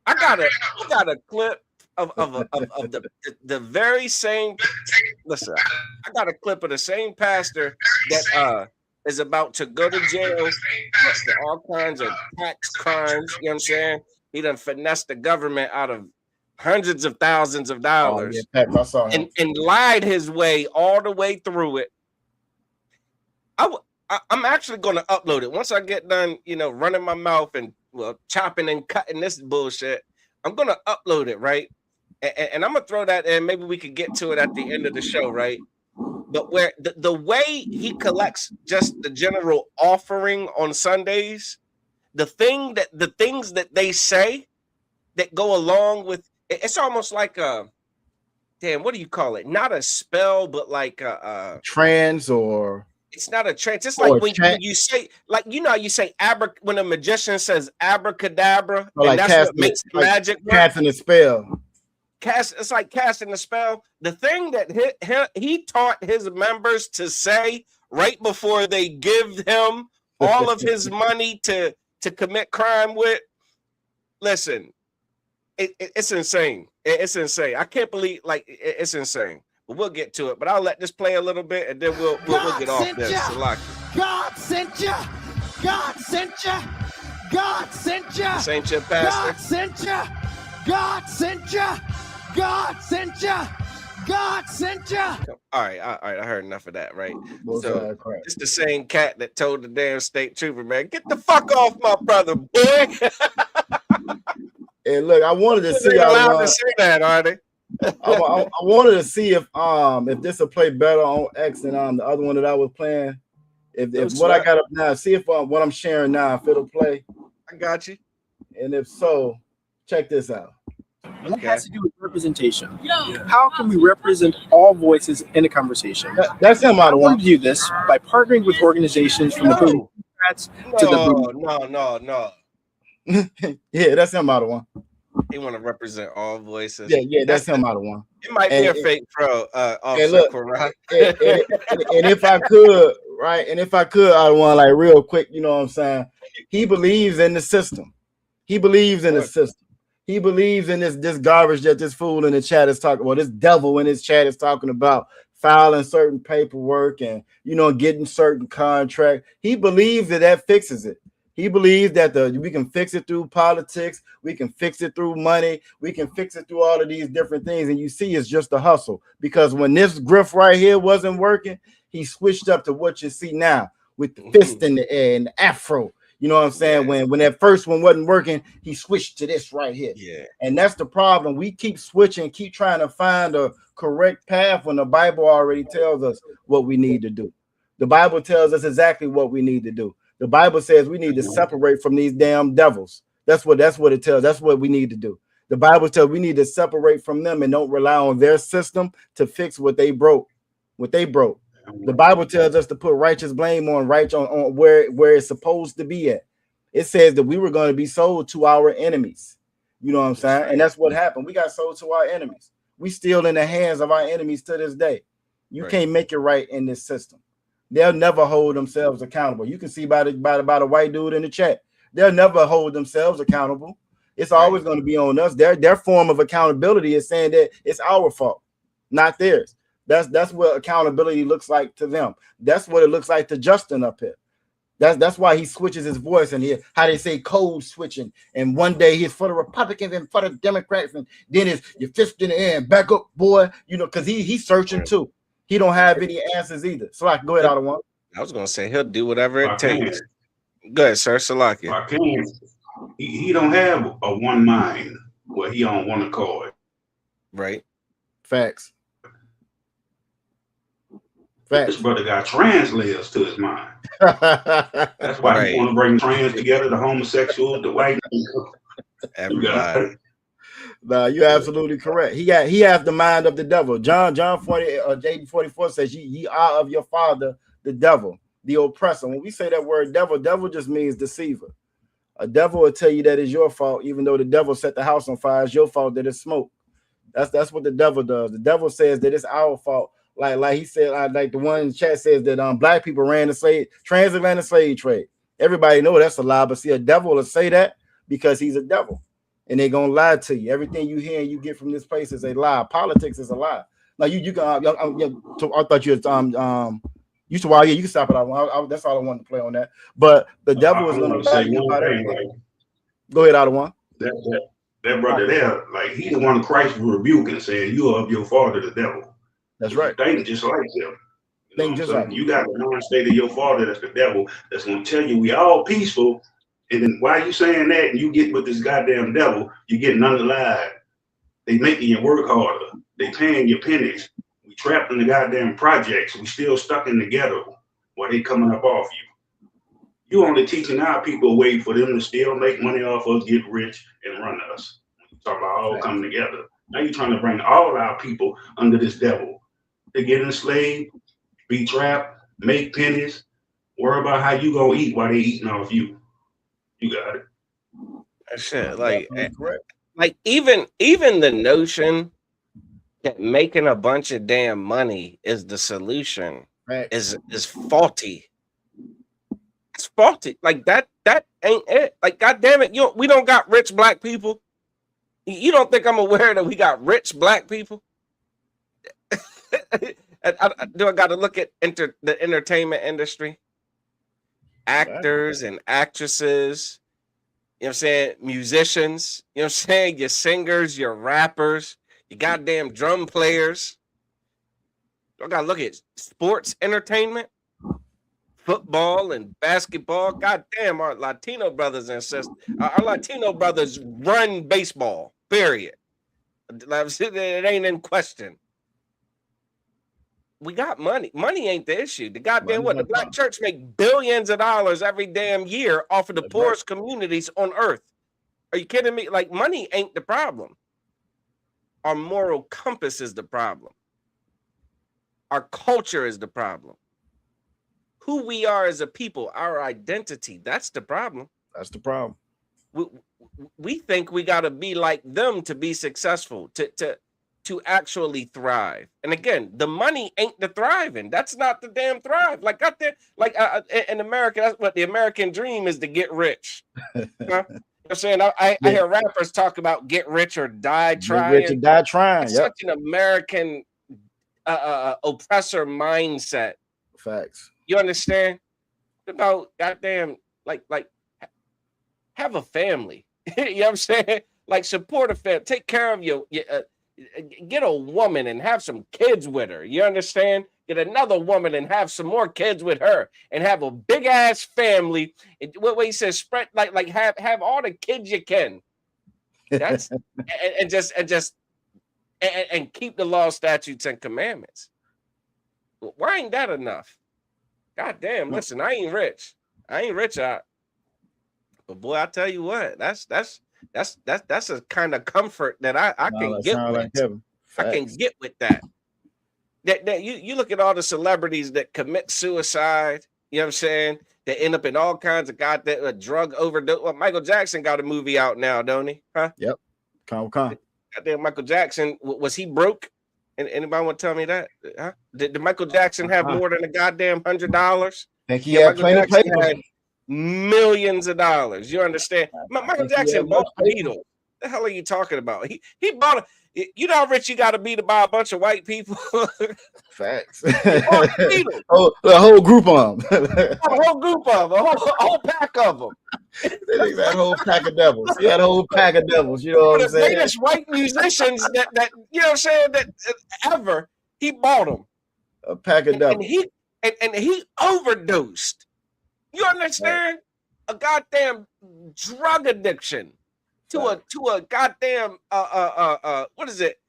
I got a clip of the very same. Listen, I got a clip of the same pastor that is about to go to jail for all kinds of tax crimes. You know what I'm saying? He done finessed the government out of hundreds of thousands of dollars, and lied his way all the way through it. I'm actually going to upload it once I get done, running my mouth and chopping and cutting this bullshit. I'm going to upload it, right? And I'm going to throw that in. Maybe we could get to it at the end of the show, right? But where the way he collects just the general offering on Sundays, the things that they say that go along with, it's almost like a, what do you call it? Not a spell, but like a trance, or it's not a trance. It's like when you say, like, you say when a magician says abracadabra, or and like that's what makes magic work. Casting a spell. It's like casting a spell. The thing that he taught his members to say right before they give him all of his money to commit crime with. Listen, it's insane. It's insane. I can't believe, it's insane. But we'll get to it. But I'll let this play a little bit, and then we'll get off this. God sent you. God sent you. God sent you. Same shit, Pastor. God sent you. God sent you. God sent you. God sent you. All right. I heard enough of that, right? So it's the same cat that told the damn state trooper, man, get the fuck off my brother, boy. And look, I wanted to see. They're allowed to say that, are they? I wanted to see if this will play better on X than the other one that I was playing. If what I got up now, see if what I'm sharing now, if it'll play. I got you. And if so, check this out. It has to do with representation. How can we represent all voices in a conversation? That's him out of one. I want to do this by partnering with organizations from the Democrats to the no. Yeah, that's him out of one. He want to represent all voices. Yeah, that's him out of one. It might be a fake pro. And if I could, right? And if I could, out of one, like real quick, you know what I'm saying? He believes in the system. He believes in the system. He believes in this garbage that this fool in the chat is talking about. This devil in his chat is talking about filing certain paperwork and getting certain contract. He believes that fixes it. He believes that we can fix it through politics, we can fix it through money, we can fix it through all of these different things. And you see, it's just a hustle. Because when this grift right here wasn't working, he switched up to what you see now with the fist in the air and the afro. You know what I'm saying? Yeah. When that first one wasn't working, he switched to this right here. Yeah. And that's the problem. We keep switching, keep trying to find a correct path when the Bible already tells us what we need to do. The Bible tells us exactly what we need to do. The Bible says we need to separate from these damn devils. That's what it tells. That's what we need to do. The Bible tells we need to separate from them and don't rely on their system to fix what they broke. The Bible tells us to put righteous blame on where it's supposed to be at. It says that we were going to be sold to our enemies. You know what I'm saying? And that's what happened. We got sold to our enemies. We still in the hands of our enemies to this day. You can't make it right in this system. They'll never hold themselves accountable. You can see by the white dude in the chat. They'll never hold themselves accountable. It's always going to be on us. Their form of accountability is saying that it's our fault, not theirs. That's what accountability looks like to them. That's what it looks like to Justin up here. That's why he switches his voice and how they say code switching. And one day he's for the Republicans and for the Democrats, and then it's your fist in the air and back up, boy. Because he's searching too. He don't have any answers either. So I can go ahead out of one. I was gonna say he'll do whatever it takes. Good, sir. Salakia. Rakim, he don't have a one mind where he on one accord. Right. Facts. This brother got translators to his mind. That's why he want to bring trans together, the homosexuals, the white people. Everybody. Nah, you're absolutely correct. He has the mind of the devil. John 40:44 says, ye are of your father, the devil, the oppressor. When we say that word devil just means deceiver. A devil will tell you that it's your fault, even though the devil set the house on fire. It's your fault that it's smoke. That's what the devil does. The devil says that it's our fault. Like he said, like the one in the chat says that black people ran the transatlantic slave trade. Everybody know that's a lie, but see, a devil will say that because he's a devil, and they're gonna lie to you. Everything you hear and you get from this place is a lie. Politics is a lie. Now you can. I thought you had you should. Well, yeah, you can stop it. That's all I wanted to play on that. But the devil is gonna say one thing. Go ahead, Adawan. That brother there, like he the one Christ rebuking, saying you are of your father, the devil. That's right. Think just like them. Think just like you got the non-state of your father, that's the devil, that's gonna tell you we all peaceful. And then why you saying that and you get with this goddamn devil, you getting underlied. They making you work harder. They paying your pennies. We trapped in the goddamn projects. We still stuck in the ghetto while they coming up off you. You only teaching our people a way for them to still make money off us, get rich, and run us. Talk about all coming together. Now you're trying to bring all our people under this devil. They get enslaved, be trapped, make pennies, worry about how you gonna eat while they eating off you. You got it. Shit, like even the notion that making a bunch of damn money is the solution is faulty. It's faulty. Like that ain't it. Like goddamn it, we don't got rich black people. You don't think I'm aware that we got rich black people? Do I got to look at the entertainment industry? Actors and actresses, you know what I'm saying? Musicians, you know what I'm saying? Your singers, your rappers, your goddamn drum players. I got to look at sports entertainment, football and basketball. Goddamn, our Latino brothers and sisters, our Latino brothers run baseball, period. It ain't in question. We got money. Money ain't the issue. The goddamn what? The black church make billions of dollars every damn year off of the poorest communities on earth. Are you kidding me? Like money ain't the problem. Our moral compass is the problem. Our culture is the problem. Who we are as a people, our identity, that's the problem. That's the problem. We think we got to be like them to be successful, to actually thrive. And again, the money ain't the thriving. That's not the damn thrive. Like got there, like in America, that's what the American dream is, to get rich. You know what I'm saying? I hear rappers talk about get rich or die trying. Get rich or die trying. It's such an American oppressor mindset. Facts. You understand? About goddamn, like have a family. You know what I'm saying? Like support a family. Take care of your get a woman and have some kids with her. You understand? Get another woman and have some more kids with her, and have a big ass family. What he says, spread like have all the kids you can. That's and keep the law, statutes, and commandments. Why ain't that enough? God damn! Listen, I ain't rich. But boy, I tell you what, that's a kind of comfort that I can get with. I can get with that. That you look at all the celebrities that commit suicide, you know what I'm saying? They end up in all kinds of goddamn drug overdose. Well, Michael Jackson got a movie out now, don't he? Huh? Yep. Goddamn, Michael Jackson, was he broke? And anybody want to tell me that? Huh? Did Michael Jackson have more than a goddamn $100? Think he had plenty of paper. Millions of dollars. You understand? Michael Jackson bought a Beetle. The hell are you talking about? He bought you know how rich you got to be to buy a bunch of white people? Facts. The whole group of them. A whole pack of them. That whole pack of devils. He had a whole pack of devils. You know what I'm saying? The greatest white musicians that you know what I'm saying, that ever, he bought them. A pack of devils. And he overdosed. You understand? a goddamn drug addiction to a goddamn what is it?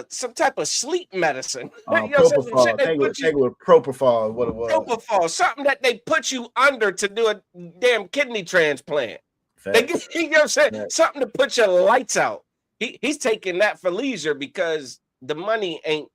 Some type of sleep medicine. Propofol. I think it was propofol. What it was? Propofol, something that they put you under to do a damn kidney transplant. They get, you know what I'm saying? Something to put your lights out. He's taking that for leisure because the money ain't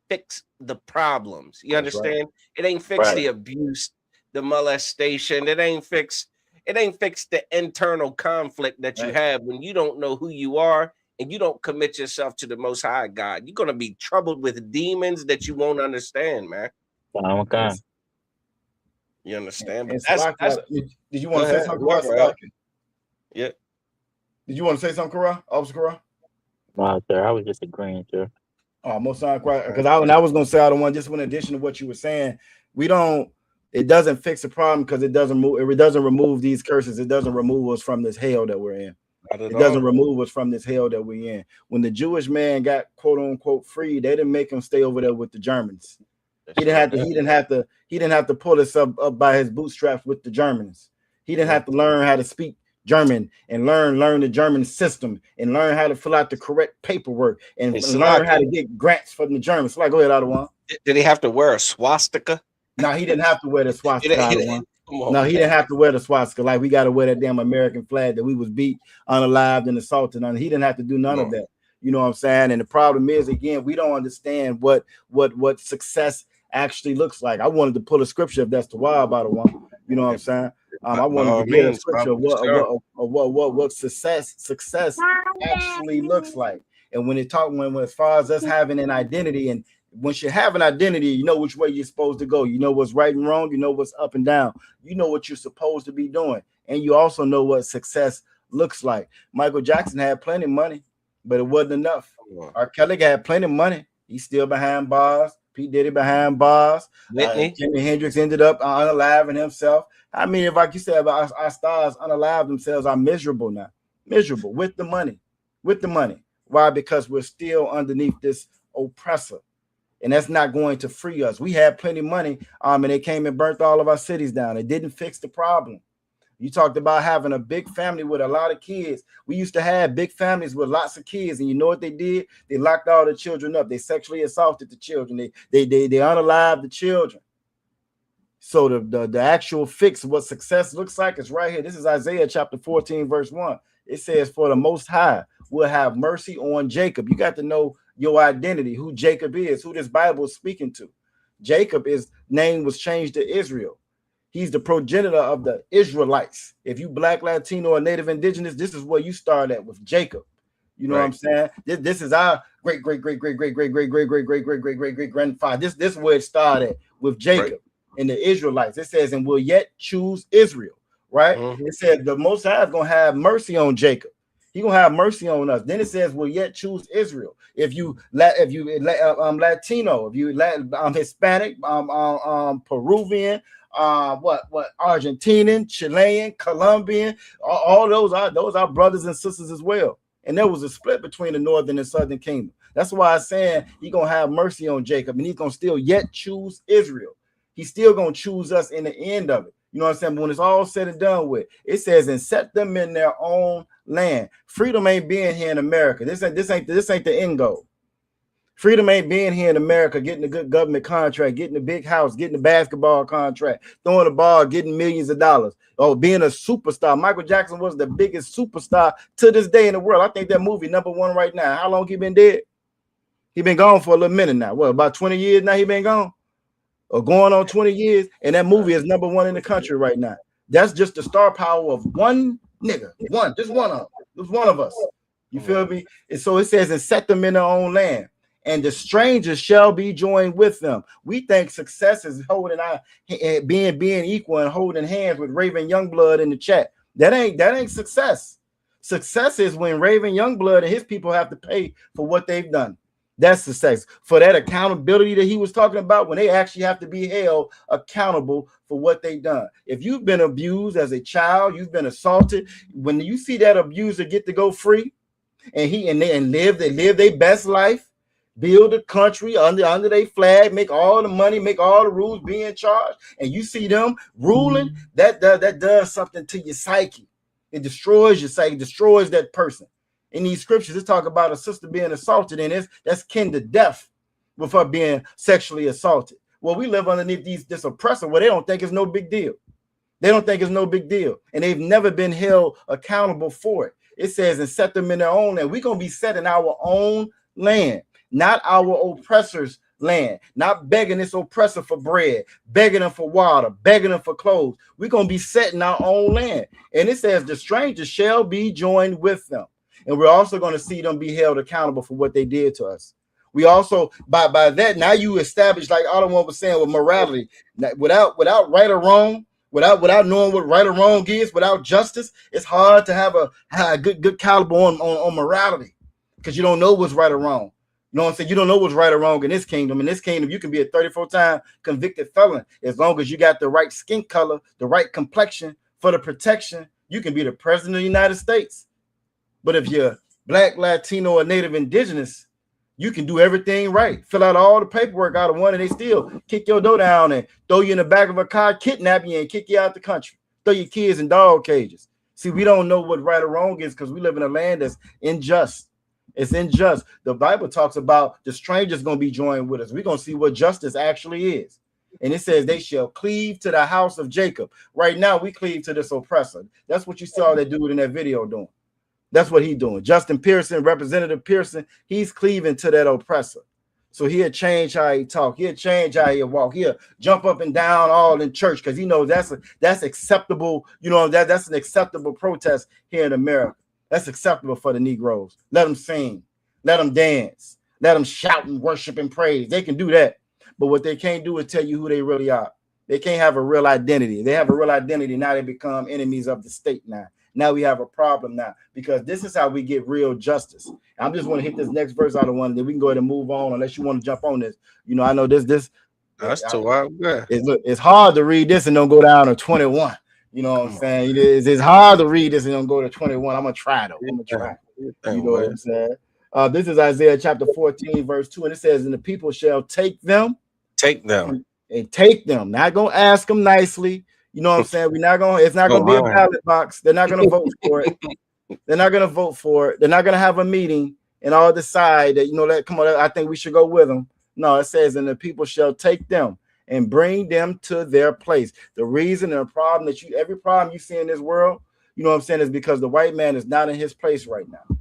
fix the problems. You understand? It ain't fix the abuse, the molestation. It ain't fix the internal conflict that you have when you don't know who you are and you don't commit yourself to the Most High God. You're gonna be troubled with demons that you won't understand, man. Okay. You understand? But did you want to say something, Kara? Yeah. Did you want to say something, Kara? Officer Kara? No, sir. I was just agreeing, sir. Oh, most time because I was gonna say I don't want just in addition to what you were saying, it doesn't fix the problem because it doesn't remove these curses, it doesn't remove us from this hell that we're in. It doesn't remove us from this hell that we're in. When the Jewish man got quote unquote free, they didn't make him stay over there with the Germans. He didn't have to pull himself up by his bootstraps with the Germans. He didn't have to learn how to speak German and learn the German system and learn how to fill out the correct paperwork and learn how to get grants from the Germans. So go ahead, Adawan. Did he have to wear a swastika? No, he didn't have to wear the swastika. No, he didn't have to wear the swastika. Like we got to wear that damn American flag that we was beat, unalived, and assaulted on. He didn't have to do none of that. You know what I'm saying? And the problem is, again, we don't understand what success actually looks like. I wanted to pull a scripture if that's the wild by the one. You know what I'm saying? I wanted to get a scripture of what success actually looks like. And when as far as us having an identity, and once you have an identity, you know which way you're supposed to go. You know what's right and wrong. You know what's up and down. You know what you're supposed to be doing. And you also know what success looks like. Michael Jackson had plenty of money, but it wasn't enough. R. Kelly had plenty of money. He's still behind bars. P. Diddy behind bars. Jimi Hendrix ended up unaliving himself. I mean, like you said, our stars unalive themselves are miserable now. Miserable with the money. Why? Because we're still underneath this oppressor. And that's not going to free us. We had plenty of money, and they came and burnt all of our cities down. It didn't fix the problem. You talked about having a big family with a lot of kids. We used to have big families with lots of kids, and you know what they did? They locked all the children up. They sexually assaulted the children. They unalived the children. So the actual fix of what success looks like is right here. This is Isaiah chapter 14, verse 1. It says, "For the Most High will have mercy on Jacob." You got to know your identity, who Jacob is, who this Bible is speaking to. Jacob's name was changed to Israel. He's the progenitor of the Israelites. If you Black, Latino, or Native Indigenous, this is where you start at with Jacob. You know what I'm saying? This is our great grandfather. This is where it started with Jacob and the Israelites. It says, "And will yet choose Israel." Right? It said the Most High is gonna have mercy on Jacob. He's gonna have mercy on us. Then it says, "Will yet choose Israel." If you Latino, if you Hispanic, Peruvian, Argentinian, Chilean, Colombian, all those are brothers and sisters as well. And there was a split between the northern and southern kingdom. That's why I'm saying he's gonna have mercy on Jacob, and he's gonna still yet choose Israel. He's still gonna choose us in the end of it. You know what I'm saying? But when it's all said and done with, it says, "And set them in their own land." Freedom ain't being here in America. This ain't the end goal. Freedom ain't being here in America, getting a good government contract, getting a big house, getting a basketball contract, throwing a ball, getting millions of dollars, or being a superstar. Michael Jackson was the biggest superstar to this day in the world. I think that movie #1 right now. How long he been dead? He been gone for a little minute now. What, about 20 years now he been gone? Or going on 20 years, and that movie is #1 in the country right now. That's just the star power of one nigga, just one of them. It was one of us. You feel me? And so it says, "And set them in their own land, and the strangers shall be joined with them." We think success is holding our being equal and holding hands with Raven Youngblood in the chat. That ain't success. Success is when Raven Youngblood and his people have to pay for what they've done. That's success. For that accountability that he was talking about, when they actually have to be held accountable for what they've done. If you've been abused as a child, you've been assaulted, when you see that abuser get to go free and they live their best life, build a country under their flag, make all the money, make all the rules, be in charge, and you see them ruling, that does something to your psyche. It destroys your psyche, destroys that person. In these scriptures, it's talk about a sister being assaulted, and that's kin to death with her being sexually assaulted. Well, we live underneath this oppressor where they don't think it's no big deal. They don't think it's no big deal, and they've never been held accountable for it. It says, and set them in their own land. We're going to be set in our own land, not our oppressor's land, not begging this oppressor for bread, begging them for water, begging them for clothes. We're going to be set in our own land. And it says the strangers shall be joined with them. And we're also going to see them be held accountable for what they did to us. We also, by that, now you establish, like Otto was saying, with morality, without right or wrong, without knowing what right or wrong is, without justice, it's hard to have a good caliber on morality, because you don't know what's right or wrong. You know what I'm saying? You don't know what's right or wrong in this kingdom. In this kingdom, you can be a 34-time convicted felon as long as you got the right skin color, the right complexion for the protection. You can be the president of the United States. But if you're Black, Latino, or Native Indigenous, you can do everything right. Fill out all the paperwork out of one, and they still kick your door down and throw you in the back of a car, kidnap you, and kick you out the country. Throw your kids in dog cages. See, we don't know what right or wrong is because we live in a land that's unjust. It's unjust. The Bible talks about the strangers going to be joined with us. We're going to see what justice actually is. And it says they shall cleave to the house of Jacob. Right now, we cleave to this oppressor. That's what you saw that dude in that video doing. That's what he's doing. Justin Pearson, Representative Pearson, he's cleaving to that oppressor. So he'll change how he talk. He'll change how he walk. He'll jump up and down all in church because he knows that's acceptable. You know, that's an acceptable protest here in America. That's acceptable for the Negroes. Let them sing. Let them dance. Let them shout and worship and praise. They can do that. But what they can't do is tell you who they really are. They can't have a real identity. They have a real identity. Now they become enemies of the state now. Now we have a problem now, because this is how we get real justice. I'm just want to hit this next verse out of one, then we can go ahead and move on unless you want to jump on this. You know, I know this. That's too wild. Yeah. It's hard to read this and don't go down to 21. You know what I'm saying? It's hard to read this and don't go to 21. I'm going to try, though. I'm going to try. You know what I'm saying? This is Isaiah chapter 14, verse 2, and it says, and the people shall take them. And take them. Not going to ask them nicely. You know what I'm saying? It's not going to be a ballot box. They're not going to vote for it. They're not going to vote for it. They're not going to have a meeting and all decide that, you know, come on, I think we should go with them. No, it says, and the people shall take them and bring them to their place. The reason and the problem that every problem you see in this world, you know what I'm saying, is because the white man is not in his place right now.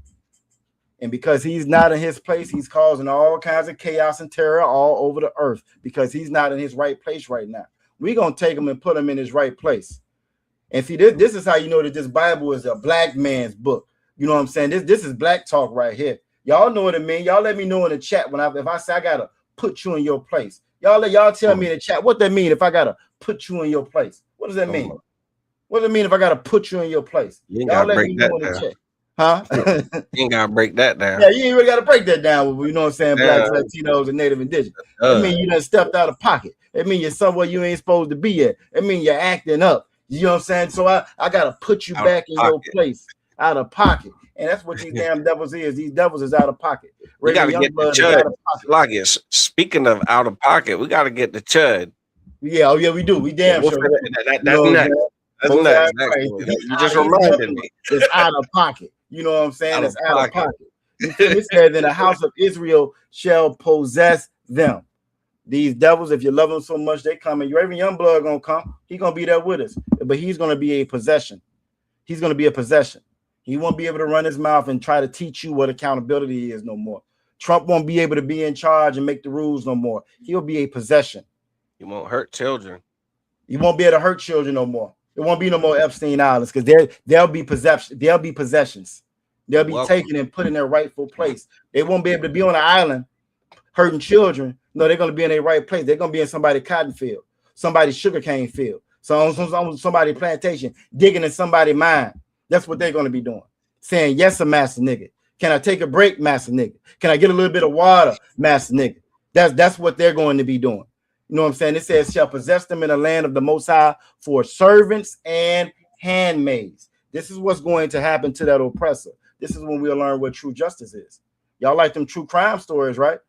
And because he's not in his place, he's causing all kinds of chaos and terror all over the earth because he's not in his right place right now. We're going to take him and put him in his right place. And see, this is how you know that this Bible is a black man's book. You know what I'm saying? This is black talk right here. Y'all know what it means. Y'all let me know in the chat if I say I got to put you in your place. Y'all tell me in the chat what that mean if I got to put you in your place. What does that mean? What does it mean if I got to put you in your place? Y'all let me know in the chat. Huh? You ain't gotta break that down. Yeah, you ain't really gotta break that down. You know what I'm saying? Blacks, Latinos, and Native Indigenous. That mean you done stepped out of pocket. It mean you're somewhere you ain't supposed to be at. It mean you're acting up. You know what I'm saying? So I gotta put you back in your place, out of pocket. And that's what these damn devils is. These devils is out of pocket. We gotta get the Chud. Speaking of out of pocket, we gotta get the Chud. Yeah, we do. We damn sure. That's nuts. That's nuts. You just reminded me. It's out of pocket. You know what I'm saying? It's out of pocket. It says, "In the house of Israel shall possess them." These devils, if you love them so much, they come, and even young blood gonna come. He's gonna be there with us, but he's gonna be a possession. He's gonna be a possession. He won't be able to run his mouth and try to teach you what accountability is no more. Trump won't be able to be in charge and make the rules no more. He'll be a possession. He won't hurt children. He won't be able to hurt children no more. There won't be no more Epstein Islands because there'll be possessions. They'll be taken and put in their rightful place. They won't be able to be on an island hurting children. No, they're going to be in their right place. They're going to be in somebody's cotton field, somebody's sugarcane field, somebody's plantation, digging in somebody's mine. That's what they're going to be doing. Saying, yes, a master nigga. Can I take a break, master nigga? Can I get a little bit of water, master nigga? That's what they're going to be doing. You know what I'm saying? It says, shall possess them in the land of the Most High for servants and handmaids. This is what's going to happen to that oppressor. This is when we'll learn what true justice is. Y'all like them true crime stories, right?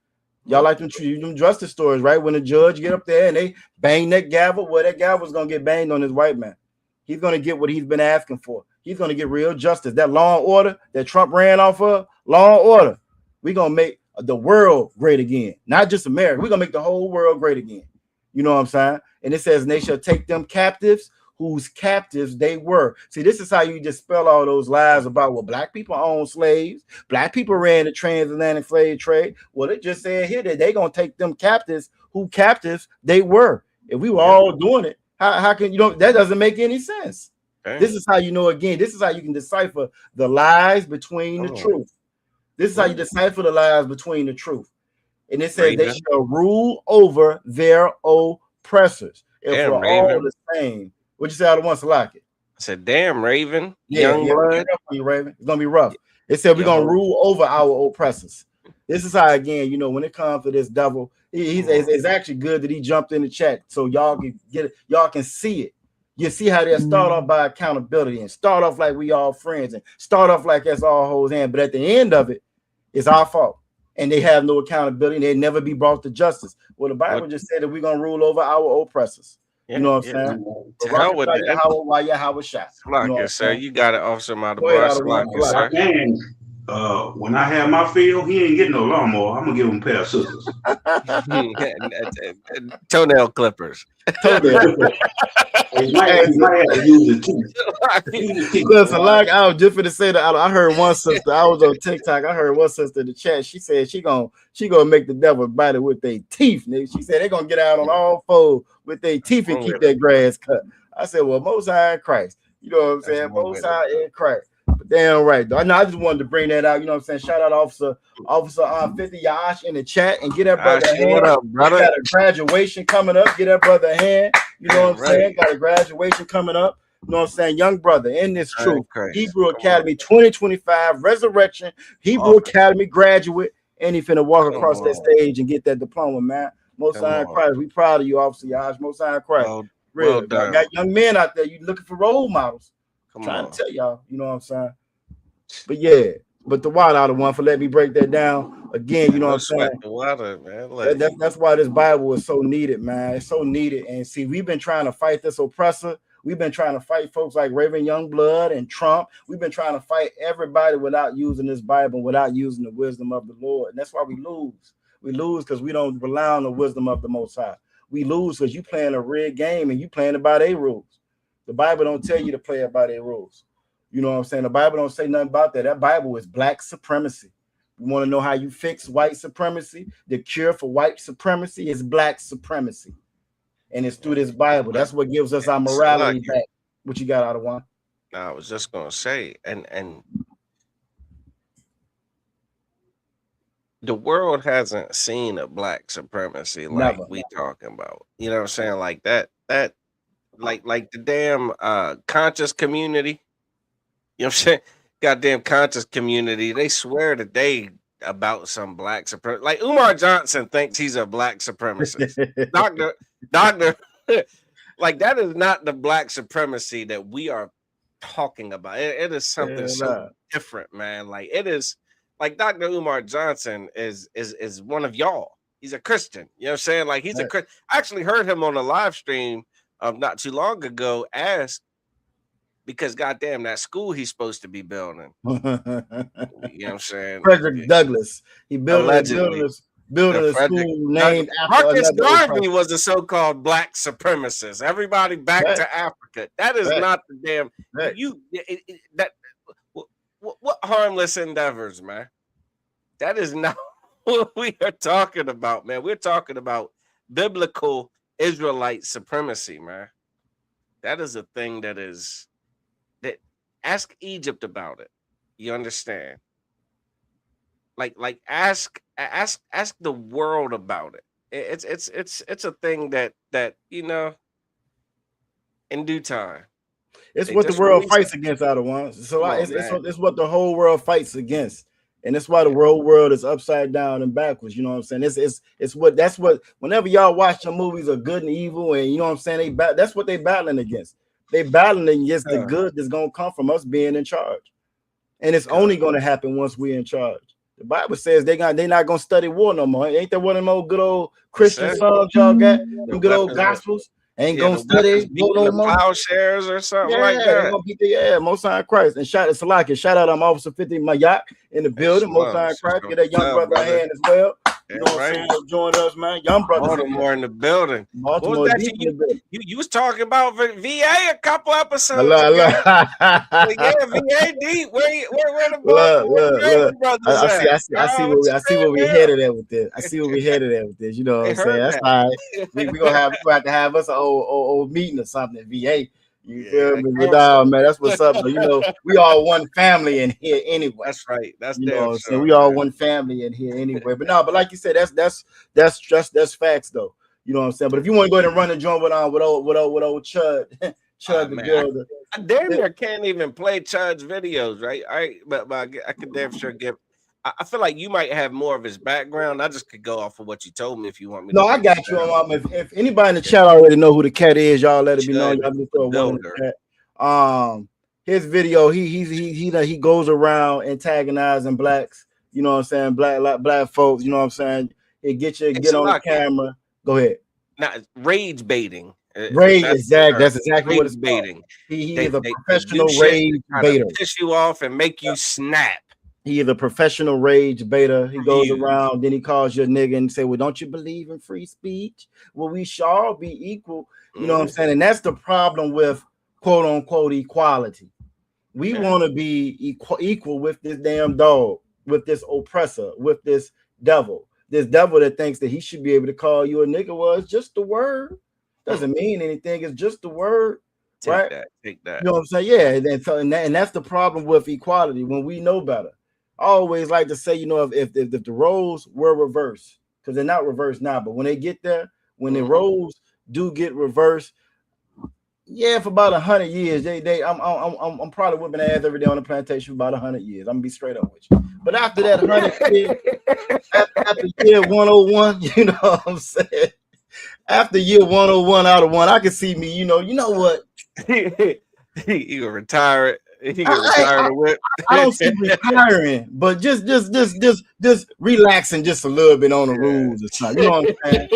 Y'all like them justice stories, right? When the judge get up there and they bang that gavel, well, that gavel's gonna get banged on this white man. He's gonna get what he's been asking for. He's gonna get real justice. That law and order that Trump ran off of, law and order. We're gonna make the world great again, not just America. We're gonna make the whole world great again. You know what I'm saying? And it says, and they shall take them captives whose captives they were. See, this is how you dispel all those lies about, well, black people own slaves, black people ran the transatlantic slave trade. Well, it just said here that they're gonna take them captives who captives they were. If we were all doing it, how can you know that doesn't make any sense? Okay. This is how you know, again, this is how you can decipher the lies between the truth. This is how you decipher the lies between the truth. And it says they shall rule over their oppressors. If we're all the same. What'd you say out of one, Salaki? I said, damn, Raven. Young blood. Raven. It's gonna be rough. It said we're gonna rule over our oppressors. This is how, again, you know, when it comes to this devil, it's actually good that he jumped in the chat so y'all can get it, y'all can see it. You see how they start off by accountability and start off like we all friends and start off like that's all holds hand, but at the end of it, it's our fault. And they have no accountability and they never be brought to justice. Well, the Bible just said that we're gonna rule over our oppressors. You know what I'm saying? How would that? How was shot? Sir, you got it, Officer Matabar. When I have my field, he ain't getting no lawnmower. I'm gonna give him a pair of scissors. Toenail clippers. He might have to use his teeth. Listen, like I was just gonna say that I heard one sister. I was on TikTok. I heard one sister in the chat. She said she gonna make the devil bite it with their teeth. Nigga. She said they're gonna get out on all fours with their teeth and keep that grass cut. I said, well, Most High in Christ. You know what I'm saying? Most High in Christ. But damn right, though. I just wanted to bring that out. You know what I'm saying? Shout out Officer 50 Yash in the chat and get that brother a hand. What up, brother? Got a graduation coming up. Get that brother a hand. You know what I'm saying? Got a graduation coming up. You know what I'm saying? Young brother in this truth. Hebrew Academy 2025 Resurrection. Hebrew Academy graduate. And he finna walk across that stage and get that diploma, man. Most High in Christ. We proud of you, Officer Yash. Most High in Christ. Well done. Got young men out there. You looking for role models. Trying to tell y'all, you know what I'm saying? But yeah, but the water out of one for let me break that down again. You know what I'm saying? The water, man. That's why this Bible is so needed, man. It's so needed. And see, we've been trying to fight this oppressor. We've been trying to fight folks like Raven Youngblood and Trump. We've been trying to fight everybody without using this Bible, without using the wisdom of the Lord. And that's why we lose. We lose because we don't rely on the wisdom of the Most High. We lose because you playing a rigged game and you playing it by their rules. The Bible don't tell you to play it by their rules. You know what I'm saying? The Bible don't say nothing about that. That Bible is black supremacy. You want to know how you fix white supremacy? The cure for white supremacy is black supremacy. And it's through this Bible. That's what gives us our morality back. What you got out of one? I was just gonna say, and the world hasn't seen a black supremacy like we talking about. You know what I'm saying? Like that like the damn conscious community. You know what I'm saying? Goddamn conscious community. They swear that they about some black supremacy. Like Umar Johnson thinks he's a black supremacist. Doctor, like that is not the black supremacy that we are talking about. It is something so different, man. Like it is like Dr. Umar Johnson is one of y'all. He's a Christian. You know what I'm saying? Like he's a Christian. I actually heard him on a live stream not too long ago ask, because goddamn that school he's supposed to be building. You know what I'm saying? Frederick Douglass. He building a school named after Marcus Garvey was a so-called black supremacist. Everybody back to Africa. That is not the damn what harmless endeavors, man. That is not what we are talking about, man. We're talking about biblical Israelite supremacy, man. That is a thing that ask Egypt about it. You understand? Like ask the world about it. It's a thing that you know in due time. It's what the world fights against, out of one. So it's what the whole world fights against. And that's why the whole world is upside down and backwards. You know what I'm saying? It's what whenever y'all watch the movies of good and evil, and you know what I'm saying, that's what they battling against. They battling against the good that's gonna come from us being in charge. And it's only gonna happen once we're in charge. The Bible says they not gonna study war no more. Ain't that one of them old good old Christian songs y'all got? Them good old gospels. Ain't gonna study war no more. Plowshares or something like that. They gonna beat the Most High Christ. And shout out to Salaki. Shout out, I'm Officer 50 Mayak in the building. Most High Christ. Get that young brother a hand as well. You know what I'm saying? Join us, man. Young brothers. Baltimore in the building. Baltimore what was that you was talking about VA a couple episodes ago. Yeah, VA deep. Where the brothers I see where we headed at with this. I see where we headed at with this. You know what I'm saying? That's all right. We gonna have to have us an old meeting or something at VA. You feel me? But man, that's what's up. But, you know, we all one family in here anyway. That's right. That's you know. So we all one family in here anyway. But no, but like you said, that's facts though. You know what I'm saying? But if you want to go ahead and run the joint with old Chud the builder, I damn near can't even play Chud's videos, right? But I could damn sure give. I feel like you might have more of his background. I just could go off of what you told me if you want me. No, I got you. If anybody in the chat already know who the cat is, y'all let it be known. Y'all just throw one in the chat. His video, he goes around antagonizing blacks. You know what I'm saying? Black folks. You know what I'm saying? It get on the camera. Go ahead. Now rage baiting. Rage, exactly. That's exactly what it's baiting. He is a professional rage baiter. Piss you off and make you snap. He is a professional rage baiter. He goes around, then he calls you a nigga and say, well, don't you believe in free speech? Well, we shall be equal. You know what I'm saying? And that's the problem with quote unquote equality. We want to be equal with this damn dog, with this oppressor, with this devil that thinks that he should be able to call you a nigga. Well, it's just the word. Doesn't mean anything. It's just the word. Take that. You know what I'm saying? Yeah. And that's the problem with equality when we know better. I always like to say, you know, if the roles were reversed, because they're not reversed now, but when they get there, when the roles do get reversed, for about 100 years, I'm probably whipping ass every day on the plantation for about 100 years. I'm gonna be straight up with you. But after that 100 years, after year 101, you know what I'm saying? After year 101 out of one, I can see me, you know what? You gonna retire it. He can retire the whip. I don't see retiring, but just relaxing just a little bit on the rules or something. You know what I'm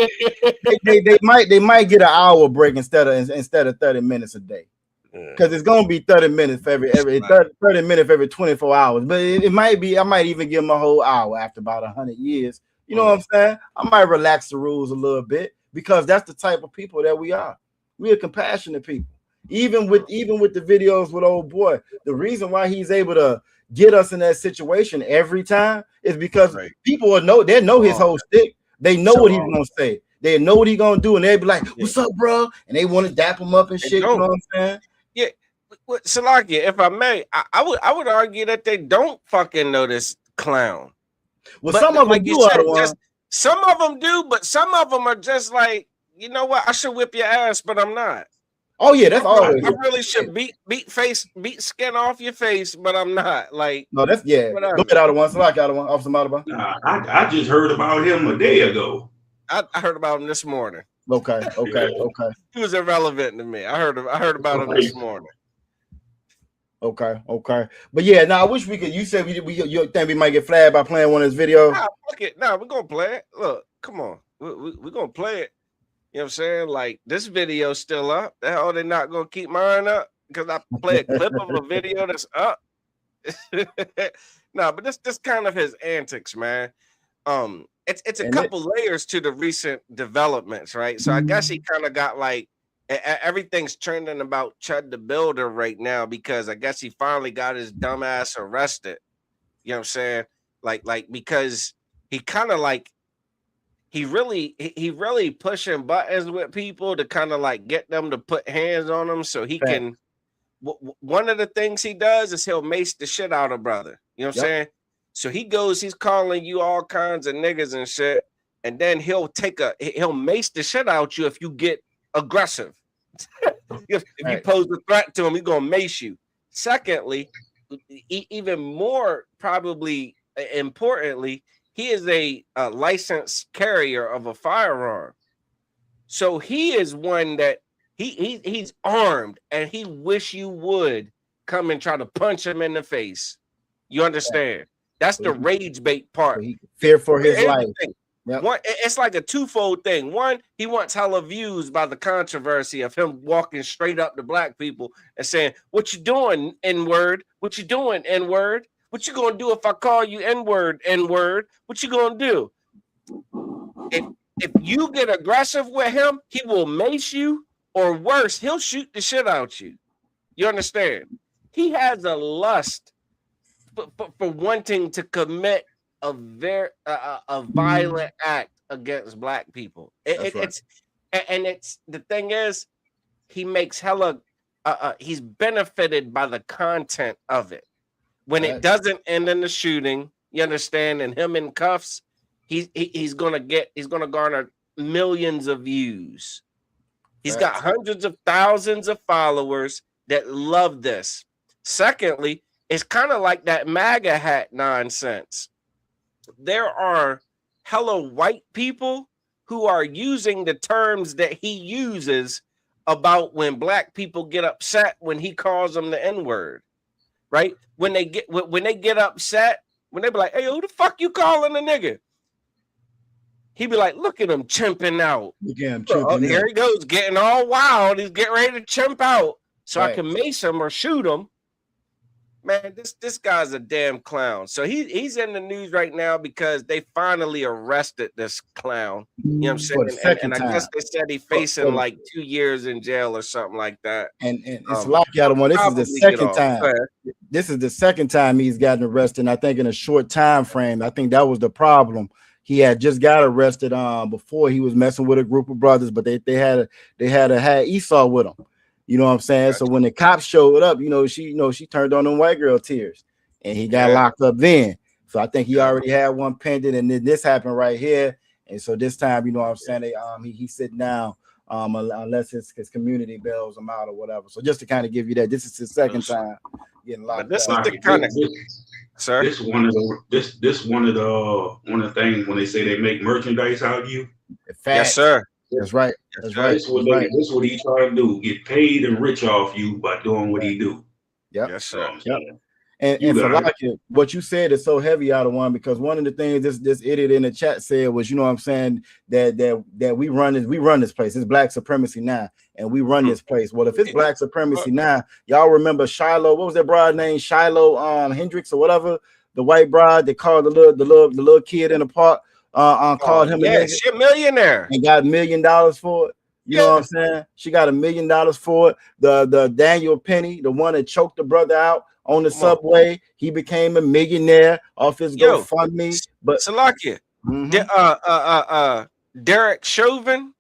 saying? They might get an hour break instead of 30 minutes a day. Because it's gonna be 30 minutes for every 30 minutes every 24 hours. But it might be, I might even give them a whole hour after about 100 years. You know what I'm saying? I might relax the rules a little bit because that's the type of people that we are. We are compassionate people. Even with the videos with old boy, the reason why he's able to get us in that situation every time is because people will know his whole stick. They know what he's gonna say. They know what he's gonna do, and they be like, "What's up, bro?" And they want to dap him up and shit. You know what I'm saying? Yeah, Salakia, if I may, I would argue that they don't fucking know this clown. Well, some of them do. Some of them do, but some of them are just like, you know what? I should whip your ass, but I'm not. Oh yeah, that's always. I really should beat skin off your face, but I'm not. Like no, that's whatever. Look at out of one, Salaki out of one, Officer Malaba. I just heard about him a day ago. I heard about him this morning. Okay. He was irrelevant to me. I heard about him this morning. Okay. But yeah, now I wish we could. You said you think we might get flagged by playing one of his videos? Nah, fuck it. Nah, we're gonna play it. Look, come on, we're gonna play it. You know what I'm saying? Like this video's still up. The hell they not gonna keep mine up because I play a clip of a video that's up. No, but this kind of his antics, man. It's a couple layers to the recent developments, right? So I guess he kind of got like everything's trending about Chud the Builder right now because I guess he finally got his dumb ass arrested. You know what I'm saying? Like because he kind of like he really pushing buttons with people to kind of like get them to put hands on him so he can. One of the things he does is he'll mace the shit out of brother. You know what I'm saying? So he's calling you all kinds of niggas and shit, and then he'll mace the shit out you if you get aggressive. if you pose a threat to him, he's gonna mace you. Secondly, even more probably importantly, he is a licensed carrier of a firearm. So he is one that he's armed and he wish you would come and try to punch him in the face. You understand? That's the rage bait part. Fear for his Here's the life. thing. Yep. One, it's like a twofold thing. One, he wants hella views by the controversy of him walking straight up to black people and saying, "What you doing, N-word? What you doing, N-word? What you gonna do if I call you N-word, N-word? What you gonna do?" If you get aggressive with him, he will mace you, or worse, he'll shoot the shit out you. You understand? He has a lust for wanting to commit a violent act against black people. It's the thing is, he makes hella he's benefited by the content of it. When it doesn't end in the shooting, you understand, and him in cuffs, he's gonna garner millions of views. He's got hundreds of thousands of followers that love this. Secondly, it's kind of like that MAGA hat nonsense. There are hella white people who are using the terms that he uses about when black people get upset when he calls them the N-word, right? When they get upset, when they be like, "Hey, who the fuck you calling a nigga?" He be like, "Look at him chimping out." Here he goes, getting all wild. He's getting ready to chimp out, so I can mace him or shoot him. Man, this guy's a damn clown. So he's in the news right now because they finally arrested this clown. You know what I'm saying? And I guess they said he's facing like 2 years in jail or something like that. And it's like y'all one. This is the second time. This is the second time he's gotten arrested. And I think in a short time frame. I think that was the problem. He had just got arrested before he was messing with a group of brothers, but they had Esau with him. You know what I'm saying? So when the cops showed up, she turned on them white girl tears, and he got locked up then. So I think he already had one pending, and then this happened right here. And so this time, you know what I'm saying, he's sitting down unless his community bails him out or whatever. So just to kind of give you that, this is his second time getting locked up. This is the kind of sir. This one of the things when they say they make merchandise out of you. Yes, sir. That's right. That's right. This is what he try to do: get paid and rich off you by doing what he do. Yep. Yes, sir. Yep. And for like what you said is so heavy out of one, because one of the things this idiot in the chat said was, you know what I'm saying, that we run this place. It's black supremacy now, and we run this place. Well, if it's black supremacy now, y'all remember Shiloh? What was that broad name? Shiloh Hendricks or whatever, the white broad that called the little kid in the park. Called him she a millionaire and got $1 million for it. You know what I'm saying? She got $1 million for it. The Daniel Penny, the one that choked the brother out on the subway, he became a millionaire off his GoFundMe. But Salakia, Derek Chauvin.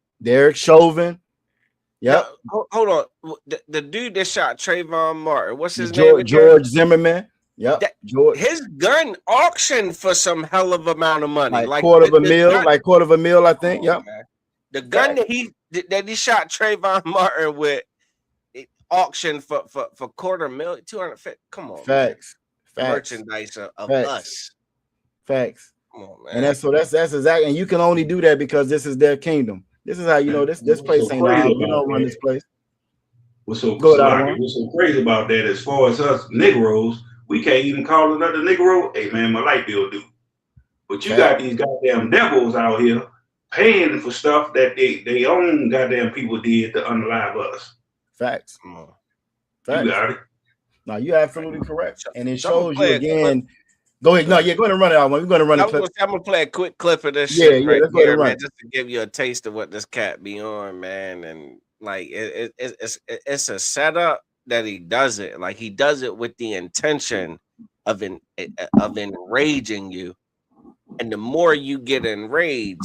Yep. Hold on. The dude that shot Trayvon Martin. What's his name? George Zimmerman. Yep. His gun auctioned for some hell of amount of money, like quarter of a mil, I think. Yep. The gun that he shot Trayvon Martin with, auctioned for $250,000. 250. Come on, facts. Merchandise of us. Facts. Come on, man. And that's exactly. And you can only do that because this is their kingdom. This is how you know this place ain't ours. You don't run this place. What's so crazy about that? As far as us Negroes, we can't even call another Negro, "Hey man, my light bill due." But you got these goddamn devils out here paying for stuff that they own goddamn people did to unalive us. Facts. You got it. No, you're absolutely correct. And it shows you again. Go ahead. No, yeah, go ahead and run it out. We're going to run it. I'm going to play a quick clip of this shit right here, man, just to give you a taste of what this cat be on, man. And like, it's a setup that he does it. Like, he does it with the intention of enraging you. And the more you get enraged,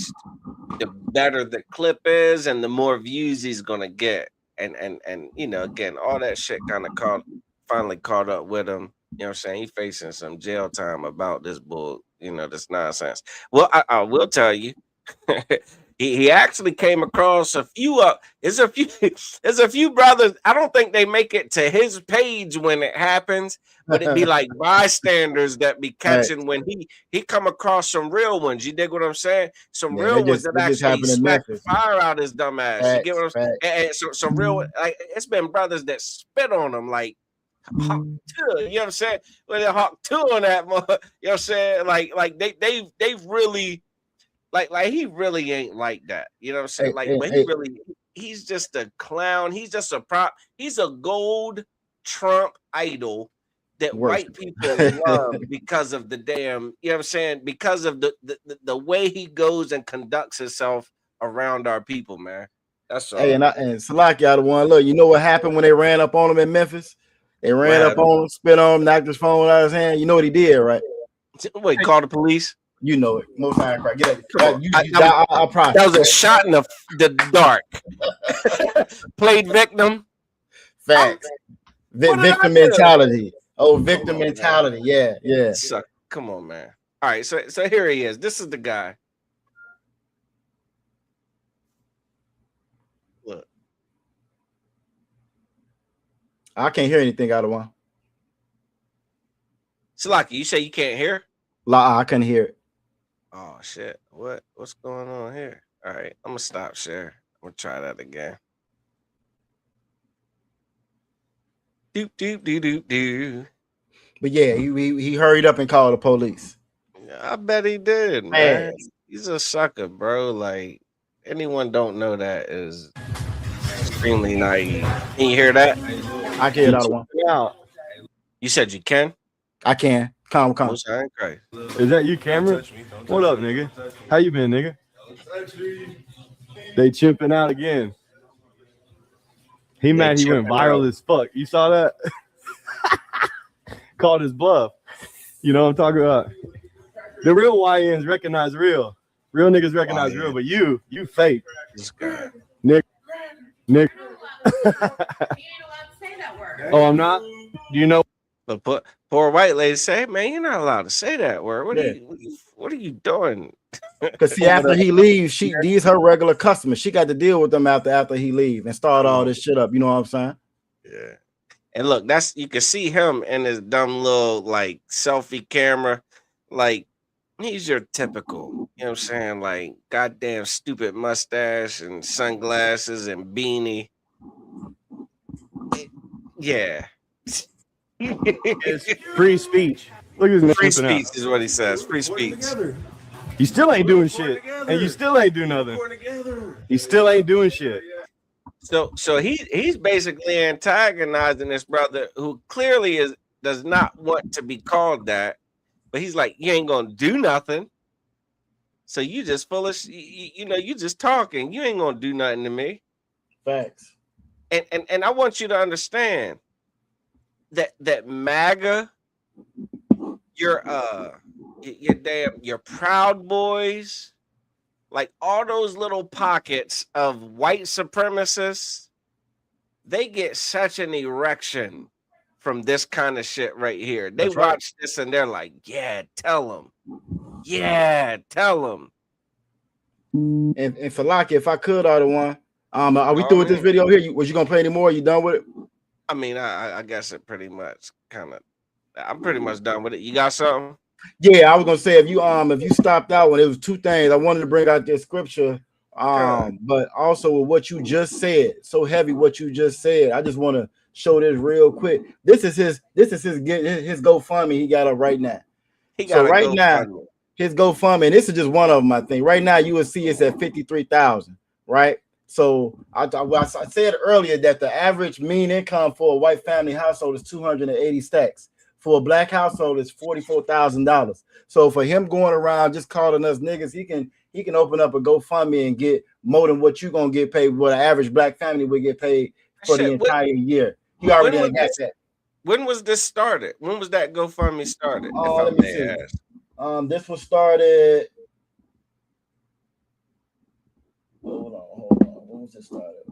the better the clip is and the more views he's going to get. And you know, again, all that shit kind of finally caught up with him. You know what I'm saying? He's facing some jail time about this this nonsense. Well, I will tell you, he actually came across a few there's a few brothers. I don't think they make it to his page when it happens, but it'd be like bystanders that be catching when he come across some real ones. You dig what I'm saying? Some real ones that actually smack the fire out his dumb ass. You get what I'm saying? And so some real, like, it's been brothers that spit on him, like Hawk 2, you know what I'm saying? Well, they Hawk 2 on that, you know what I'm saying? Like they've really like he really ain't like that. You know what I'm saying? Like, but he's just a clown. He's just a prop. He's a gold Trump idol that white people love because of the damn, you know what I'm saying? Because of the way he goes and conducts himself around our people, man. That's all. Hey, and Salakia the one. Look, you know what happened when they ran up on him in Memphis? They ran up on him, spit on him, knocked his phone out of his hand. You know what he did, right? Wait, call the police? You know it. Most time, cry. Get out. I promise. That was a shot in the dark. Played victim. Facts. Victim mentality. Oh, victim mentality. Yeah. So, come on, man. All right, so here he is. This is the guy. Look. I can't hear anything out of one. Salaki, you say you can't hear? I couldn't hear it. Oh shit. What's going on here? All right, I'm gonna stop share. I'm gonna try that again. Doop doop doop doop doop. But yeah, he hurried up and called the police. I bet he did, man. He's a sucker, bro. Like, anyone don't know that is extremely naive. Can you hear that? I can hear that one. You said you can? I can. Calm. Is that you, Cameron? What up, nigga? How you been, nigga? They chimping out again. He mad he went viral as fuck. You saw that? Called his bluff. You know what I'm talking about? The real YNs recognize real. Real niggas recognize real, but you fake. Nick. Oh, I'm not? Do you know? But poor white lady say, man, you're not allowed to say that word. What are you doing? Because see, after he leaves, these her regular customers. She got to deal with them after he leave and start all this shit up. You know what I'm saying? Yeah. And look, you can see him in his dumb little like selfie camera. Like, he's your typical, you know what I'm saying? Like, goddamn stupid mustache and sunglasses and beanie. Yeah. It's free speech. Look at his free speech is what he says. Free speech. You still ain't doing shit, and you still ain't doing nothing. You still ain't doing shit. So he's basically antagonizing this brother who clearly does not want to be called that, but he's like, you ain't gonna do nothing. So you just foolish, you just talking. You ain't gonna do nothing to me. Facts. And I want you to understand that MAGA, your Proud Boys, like all those little pockets of white supremacists, they get such an erection from this kind of shit right here. They watch this and they're like, yeah, tell them. Yeah, tell them. And Falaki, if I could, order one. Are we through with this video here? Was you gonna play any more? You done with it? I mean, I guess it pretty much I'm pretty much done with it. You got something? Yeah, I was gonna say if you stopped out when it was two things, I wanted to bring out this scripture. But also with what you just said, so heavy what you just said. I just want to show this real quick. This is his GoFundMe he got up right now. His GoFundMe, and this is just one of them, I think. Right now, you will see it's at 53,000, right? So I said earlier that the average mean income for a white family household is 280 stacks. For a black household, it's $44,000. So for him going around just calling us niggas, he can open up a GoFundMe and get more than what you're gonna get paid, what an average black family would get paid for the entire year. He already got that. When was this started? When was that GoFundMe started? Let me see. This was started. Hold on. When was it started?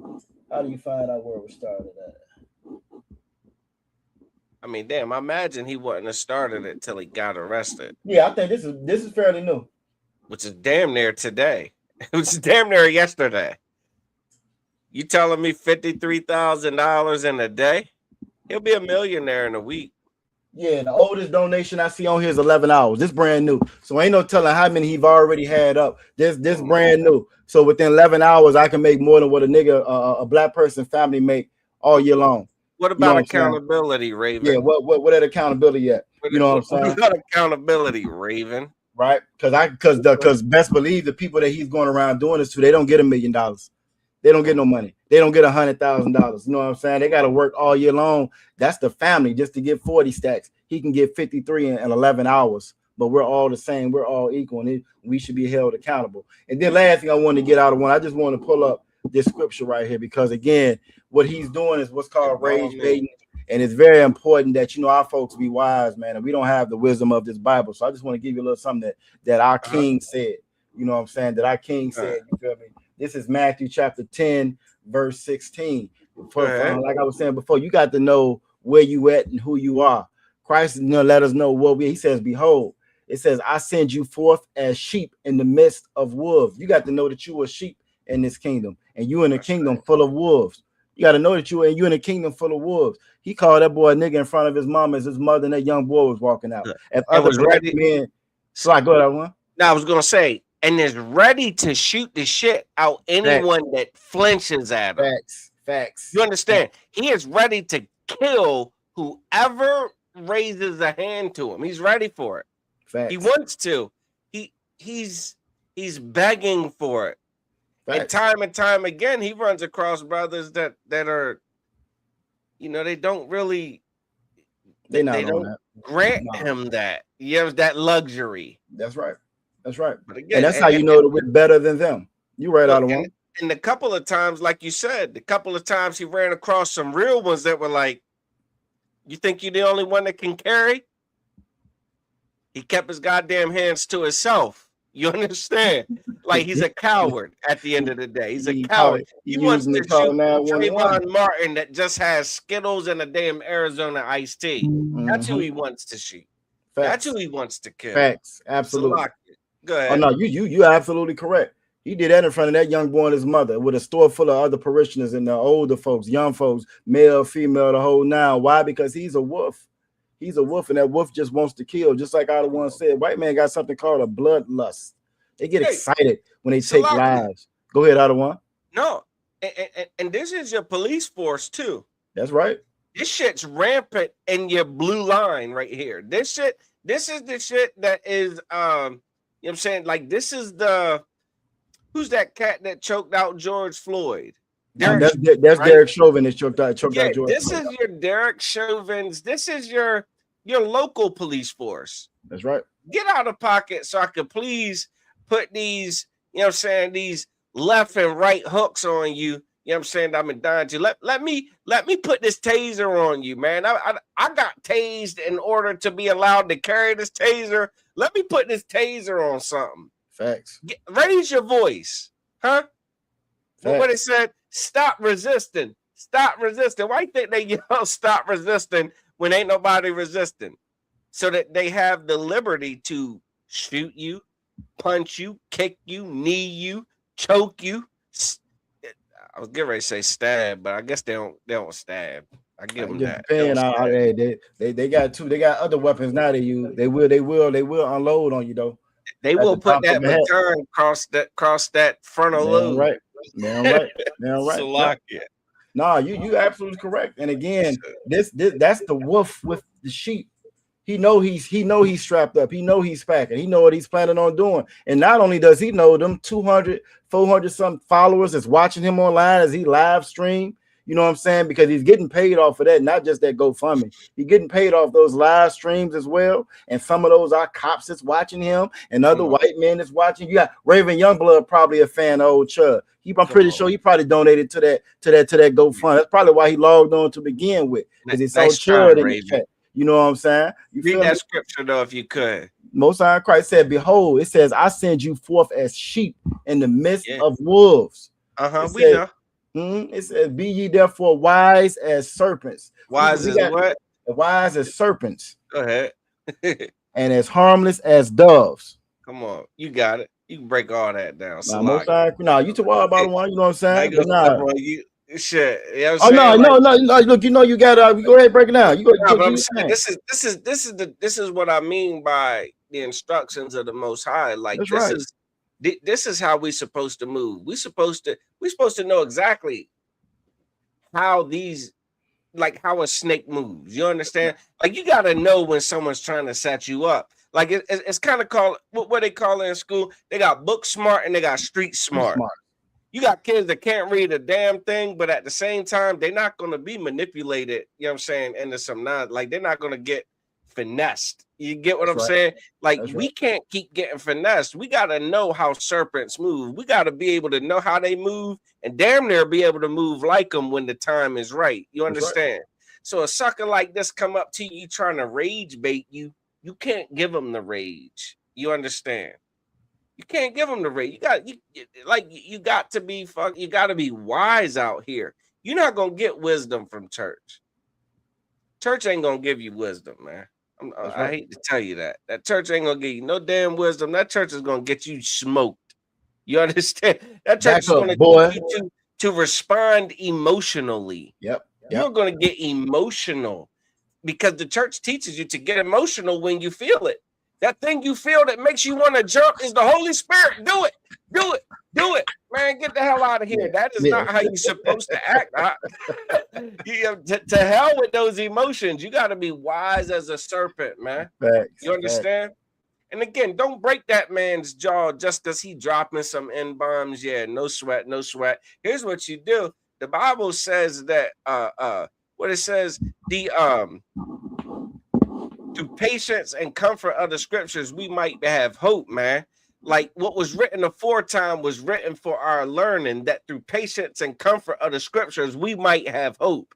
How do you find out where it was started at? I mean, damn, I imagine he wouldn't have started it till he got arrested. Yeah, I think this is fairly new. Which is damn near today. Which is damn near yesterday. You telling me $53,000 in a day? He'll be a millionaire in a week. Yeah, the oldest donation I see on here is 11 hours. This brand new. So ain't no telling how many he've already had up. This brand new. So within 11 hours, I can make more than what a black person family make all year long. What You know about what I'm saying? accountability, Raven? Yeah, what that accountability at? You know what I'm saying? What about accountability, Raven? Right? Because best believe the people that he's going around doing this to, they don't get $1 million. They don't get no money. They don't get $100,000. You know what I'm saying? They got to work all year long. That's the family just to get 40 stacks. He can get 53 in 11 hours. But we're all the same. We're all equal, and we should be held accountable. And then last thing I wanted to get out of one, I just want to pull up this scripture right here because again, what he's doing is what's called rage baiting, and it's very important that our folks be wise, man. And we don't have the wisdom of this Bible, so I just want to give you a little something that our King said. You know what I'm saying? That our King said. You feel me? This is Matthew chapter 10, verse 16. Like I was saying before, you got to know where you at and who you are. Christ let us know what he says. Behold. It says, I send you forth as sheep in the midst of wolves. You got to know that you are sheep in this kingdom, and you in a kingdom full of wolves. You got to know that you in a kingdom full of wolves. He called that boy a nigga in front of his mom as his mother, and that young boy was walking out. If other black men, so I go that one. Now I was gonna say, and is ready to shoot the shit out anyone that flinches at him. Facts. You understand? He is ready to kill whoever raises a hand to him. He's ready for it. Facts. He wants to. He's begging for it. Facts. And time again, he runs across brothers that are, they don't really, they don't grant him that. You have that luxury. That's right. But again, and that's how that we're better than them. You right out of one. And a couple of times, like you said, he ran across some real ones that were like, you think you're the only one that can carry? He kept his goddamn hands to himself. You understand? Like he's a coward at the end of the day. He's a coward. He wants to shoot Trayvon Martin that just has Skittles and a damn Arizona iced tea. That's who he wants to shoot. That's who he wants to kill. Facts. Absolutely. Go ahead. Oh no, you absolutely correct. He did that in front of that young boy and his mother with a store full of other parishioners and the older folks, young folks, male, female, the whole nine. Why? Because he's a wolf. He's a wolf, and that wolf just wants to kill. Just like I the one said, white man got something called a bloodlust. They get excited when they take lives. Go ahead, out of one. No, and this is your police force too. That's right. This shit's rampant in your blue line right here. This is the shit that is, you know what I'm saying? Like this is who's that cat that choked out George Floyd? That's Derek Chauvin that choked out George Floyd. This is your Derek Chauvin's. This is your local police force. That's right. Get out of pocket so I can please put these, you know what I'm saying, these left and right hooks on you. You know what I'm saying? I'm in dying to let me put this taser on you, man. I got tased in order to be allowed to carry this taser. Let me put this taser on something. Facts. Raise your voice, huh? Well, what it said, stop resisting. Stop resisting. Why you think they yell stop resisting when ain't nobody resisting? So that they have the liberty to shoot you, punch you, kick you, knee you, choke you. I was getting ready to say stab, but I guess they don't stab. I give them that. They got other weapons now they use. They will unload on you though. They will put that baton across that frontal lobe. Right. Right. No, you absolutely correct. And again, that's the wolf with the sheep. He know he's strapped up. He know he's packing. He know what he's planning on doing. And not only does he know them 200, 400 some followers that's watching him online as he live stream. You know what I'm saying? Because he's getting paid off of that, not just that GoFundMe. He's getting paid off those live streams as well. And some of those are cops that's watching him and other white men that's watching. You got Raven Youngblood, probably a fan of old Chud. I'm pretty sure he probably donated to that GoFundMe. That's probably why he logged on to begin with. Because he saw Chud in the chat. You know what I'm saying? Read that scripture though, if you could. Most High Christ said, "Behold, it says, I send you forth as sheep in the midst of wolves." We know. It says, "Be ye therefore wise as serpents." Wise as what? Wise as serpents. Go ahead. And as harmless as doves. Come on, you got it. You can break all that down. You talk about one. You know what I'm saying? Shit. You know what I'm no. Look, you got go ahead, break it down. This is what I mean by the instructions of the Most High. Like this is how we're supposed to move. We're supposed to know exactly how these like how a snake moves. You understand? Like you got to know when someone's trying to set you up. Like it's kind of called what they call it in school. They got book smart and they got street smart. You got kids that can't read a damn thing, but at the same time, they're not going to be manipulated, you know what I'm saying, into some like they're not going to get finessed. You get what I'm saying? Like we can't keep getting finessed. We got to know how serpents move. We got to be able to know how they move and damn near be able to move like them when the time is right. You understand? So a sucker like this come up to you trying to rage bait you. You can't give them the rage. You understand? You can't give them the rage. You got to be you got to be wise out here. You're not gonna get wisdom from church. Church ain't gonna give you wisdom, man. I hate to tell you that. That church ain't gonna give you no damn wisdom. That church is gonna get you smoked. You understand? That church is gonna get you to respond emotionally. You're gonna get emotional because the church teaches you to get emotional when you feel it. That thing you feel that makes you want to jump is the Holy Spirit. Do it, man. Get the hell out of here. That is not how you're supposed to act. To hell with those emotions. You got to be wise as a serpent, man. You understand? And again, don't break that man's jaw just because he dropping some N-bombs. Yeah, no sweat, no sweat. Here's what you do. The Bible says that what it says, through patience and comfort of the scriptures, we might have hope, man. Like what was written aforetime was written for our learning, that through patience and comfort of the scriptures, we might have hope.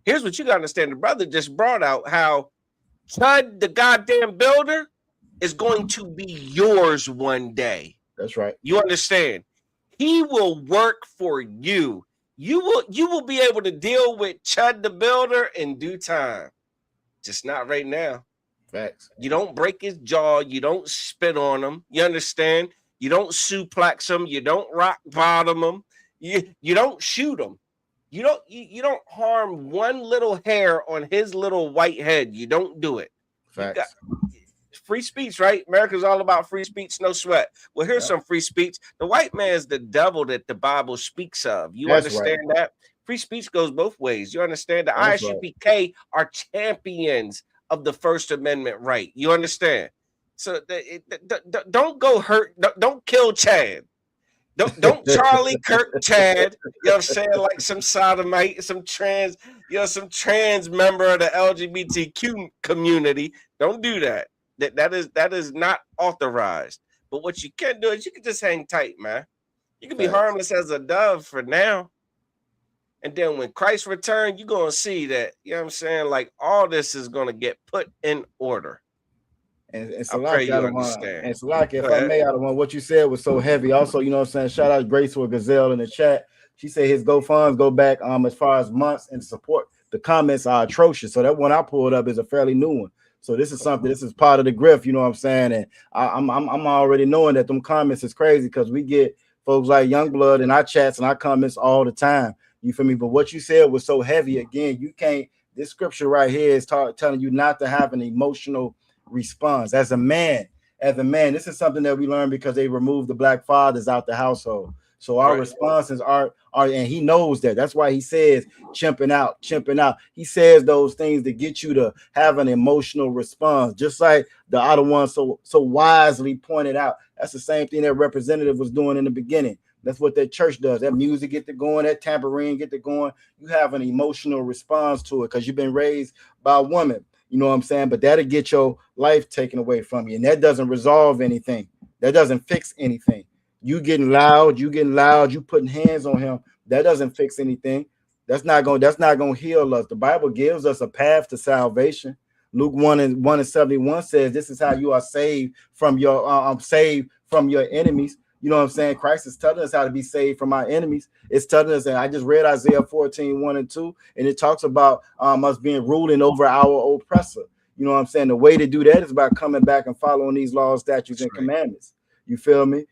Here's what you got to understand. The brother just brought out how Chud, the goddamn builder, is going to be yours one day. That's right. You understand? He will work for you. You will be able to deal with Chud, the builder, in due time. Just not right now. Facts. You don't break his jaw. You don't spit on him. You understand? You don't suplex him. You don't rock bottom him. You don't shoot him. You don't harm one little hair on his little white head. You don't do it. Facts. Free speech, right? America's all about free speech, no sweat. Well, here's some free speech. The white man is the devil that the Bible speaks of. You understand that? Free speech goes both ways. You understand? The ISUPK are champions of the First Amendment right. You understand? So don't go hurt. Don't kill Chad. Don't Charlie Kirk Chad. You know what I'm saying? Like some sodomite, some trans member of the LGBTQ community. Don't do that. That is not authorized. But what you can do is you can just hang tight, man. You can be harmless as a dove for now. And then when Christ returns, you're going to see that, you know what I'm saying? Like all this is going to get put in order. And it's a lot. And it's like, if I may, what you said was so heavy. Also, you know what I'm saying? Shout out Graceful Gazelle in the chat. She said his GoFunds go back as far as months and support. The comments are atrocious. So that one I pulled up is a fairly new one. So this is something. This is part of the grift. You know what I'm saying? And I'm already knowing that them comments is crazy because we get folks like Youngblood in our chats and our comments all the time. You feel me? But what you said was so heavy. Again, you can't. This scripture right here is telling you not to have an emotional response as a man. As a man, this is something that we learned because they removed the black fathers out the household. So our responses are, and he knows that. That's why he says chimping out. He says those things to get you to have an emotional response, just like the other one so wisely pointed out. That's the same thing that Representative was doing in the beginning. That's what that church does. That music get to going, that tambourine get to going. You have an emotional response to it because you've been raised by a woman. You know what I'm saying? But that'll get your life taken away from you. And that doesn't resolve anything. That doesn't fix anything. You getting loud, you putting hands on him. That doesn't fix anything. That's not gonna heal us. The Bible gives us a path to salvation. Luke 1:71 says this is how you are saved from your enemies. You know what I'm saying? Christ is telling us how to be saved from our enemies. It's telling us, and I just read Isaiah 14:1-2, and it talks about us being ruling over our oppressor. You know what I'm saying? The way to do that is by coming back and following these laws, statutes, and commandments. You feel me?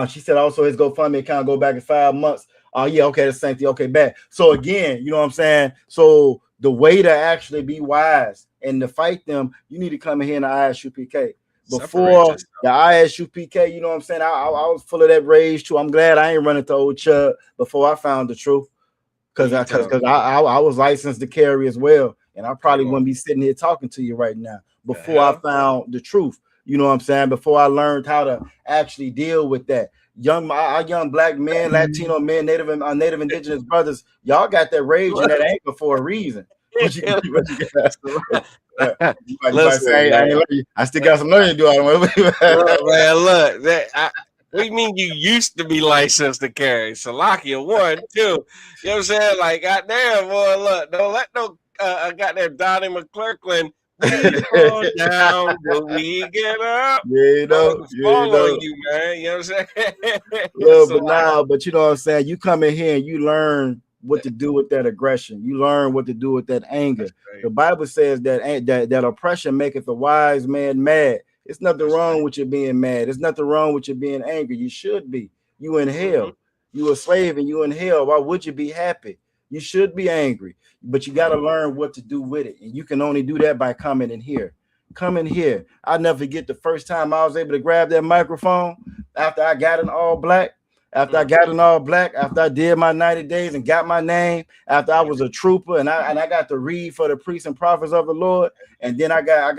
She said also his GoFundMe account go back in 5 months. Yeah, okay, the same thing. Okay, bad. So again, you know what I'm saying? So the way to actually be wise and to fight them, you need to come in here in the ISUPK. Before the ISUPK, you know what I'm saying? I was full of that rage too. I'm glad I ain't running to old Chud before I found the truth. because I was licensed to carry as well, and I probably wouldn't be sitting here talking to you right now before I found the truth. You know what I'm saying? Before I learned how to actually deal with that. Our young black men, Latino men, Native Indigenous brothers, y'all got that rage and that anger for a reason. I still got some learning to do. Man, look, what do you mean you used to be licensed to carry? Salakia 1, 2. You know what I'm saying? Like, goddamn, boy, look, don't let no goddamn Donnie McClurkin. We fall down, but we get up. You know, you, man. You know what I'm saying? But you know what I'm saying? You come in here and you learn what to do with that aggression. You learn what to do with that anger. The Bible says that oppression maketh a wise man mad. It's nothing wrong with you being mad. There's nothing wrong with you being angry. You should be. You in hell. You a slave and you in hell. Why would you be happy? You should be angry, but you got to learn what to do with it. And you can only do that by coming in here. Come in here. I'll never forget the first time I was able to grab that microphone after I got in all black. After I did my 90 days and got my name, after I was a trooper and I got to read for the priests and prophets of the Lord, and then I got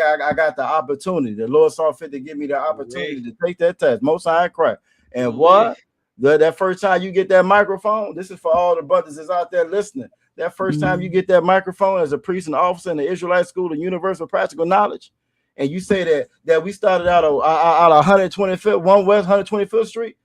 the opportunity. The Lord saw fit to give me the opportunity to take that test. Most High Christ. And what? That first time you get that microphone, this is for all the brothers that's out there listening. That first time you get that microphone as a priest and officer in the Israelite School of Universal Practical Knowledge, and you say that we started out of 125th, 1 West 125th Street,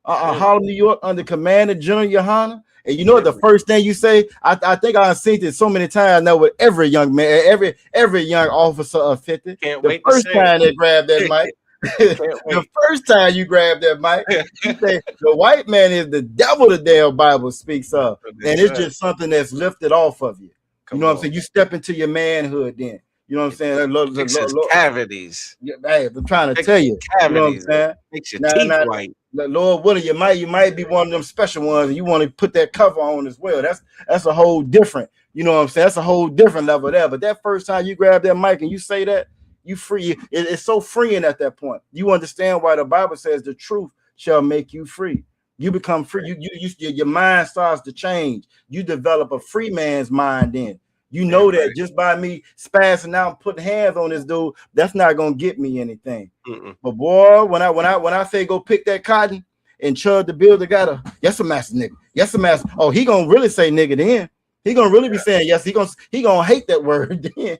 Harlem, New York, under command of General Yohana. And you know what the first thing you say? I think I've seen it so many times now with every young man, every young officer of 50. The first time they grab that mic. The first time you grab that mic, you say the white man is the devil the damn Bible speaks of, and it's just something that's lifted off of you. You know what I'm saying? You step into your manhood then. You know what I'm saying? Cavities. Hey, I'm trying to tell you. You know what I'm saying? Makes your teeth white. Lord willing, you might be one of them special ones, and you want to put that cover on as well. That's a whole different. You know what I'm saying? That's a whole different level there. But that first time you grab that mic and you say that, you free. It's so freeing at that point. You understand why the Bible says the truth shall make you free. You become free. Your mind starts to change. You develop a free man's mind then. You know that just by me spazzing out and putting hands on this dude, that's not gonna get me anything. But boy, when I say go pick that cotton and Chud the Builder got a yes a master nigga, yes a master. Oh, he gonna really say nigga then. He gonna really be saying yes. He gonna hate that word then.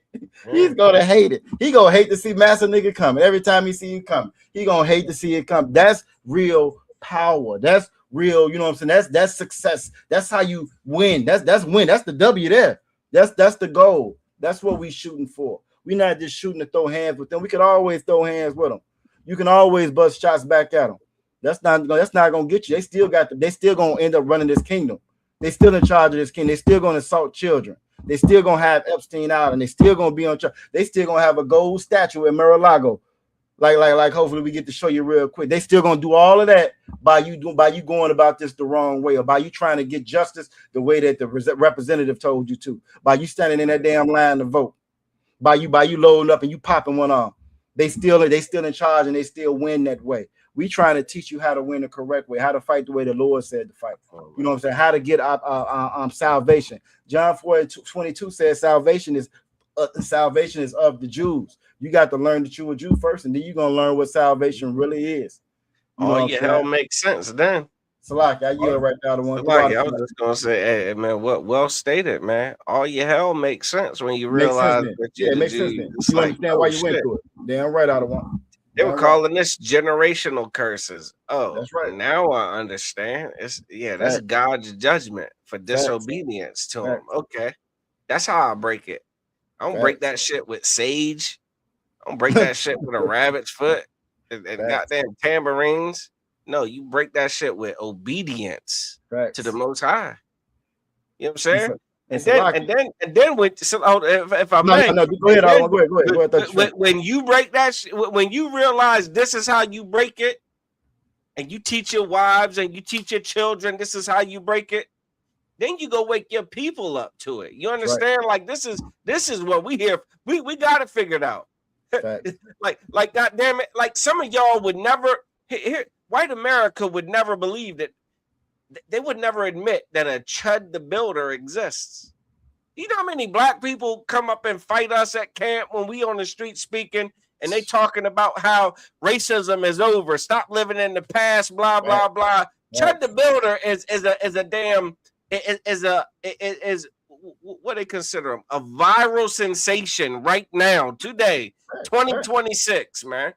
He's gonna hate it. He gonna hate to see master nigga coming. Every time he see you coming, he gonna hate to see it come. That's real power. That's real. You know what I'm saying? That's success. That's how you win. That's win. That's the W there. That's the goal. That's what we shooting for. We're not just shooting to throw hands with them. We can always throw hands with them. You can always bust shots back at them. That's not gonna get you. They still gonna end up running this kingdom. They still in charge of this kingdom. They still gonna assault children. They still gonna have Epstein Island. They still gonna be on charge. They still gonna have a gold statue at Mar-a-Lago. Like hopefully we get to show you real quick. They still gonna do all of that by you going about this the wrong way, or by you trying to get justice the way that the representative told you to, by you standing in that damn line to vote, by you loading up and you popping one off. They still in charge and they still win that way. We trying to teach you how to win the correct way, how to fight the way the Lord said to fight. You know what I'm saying? How to get salvation. John 4:22 says salvation is of the Jews. You got to learn that you're a Jew first, and then you're gonna learn what salvation really is. Hell makes sense then. Salaki, I yield right now to one. Salaki, I was just gonna say, hey man, well stated, man. All your hell makes sense when you realize that it makes sense. You understand why you went through it. Damn right, out of one. They were calling this generational curses. Oh, that's right. Now I understand. That's God's judgment for disobedience to him. Okay, that's how I break it. I don't break that shit with sage. I don't break that shit with a rabbit's foot and goddamn tambourines. No, you break that shit with obedience to the Most High. You know what I'm saying? And then when if I may, go ahead. When you break that shit, when you realize this is how you break it, and you teach your wives and you teach your children this is how you break it, then you go wake your people up to it. You understand? Right. Like this is what we hear. We got it figured out. like goddamn it, like some of y'all would never white America would never believe that they would never admit that a Chud the Builder exists. You know how many black people come up and fight us at camp when we on the street speaking, and they talking about how racism is over, stop living in the past, blah blah blah. Chud the Builder is a damn is what they consider him, a viral sensation right now, today, 2026, man,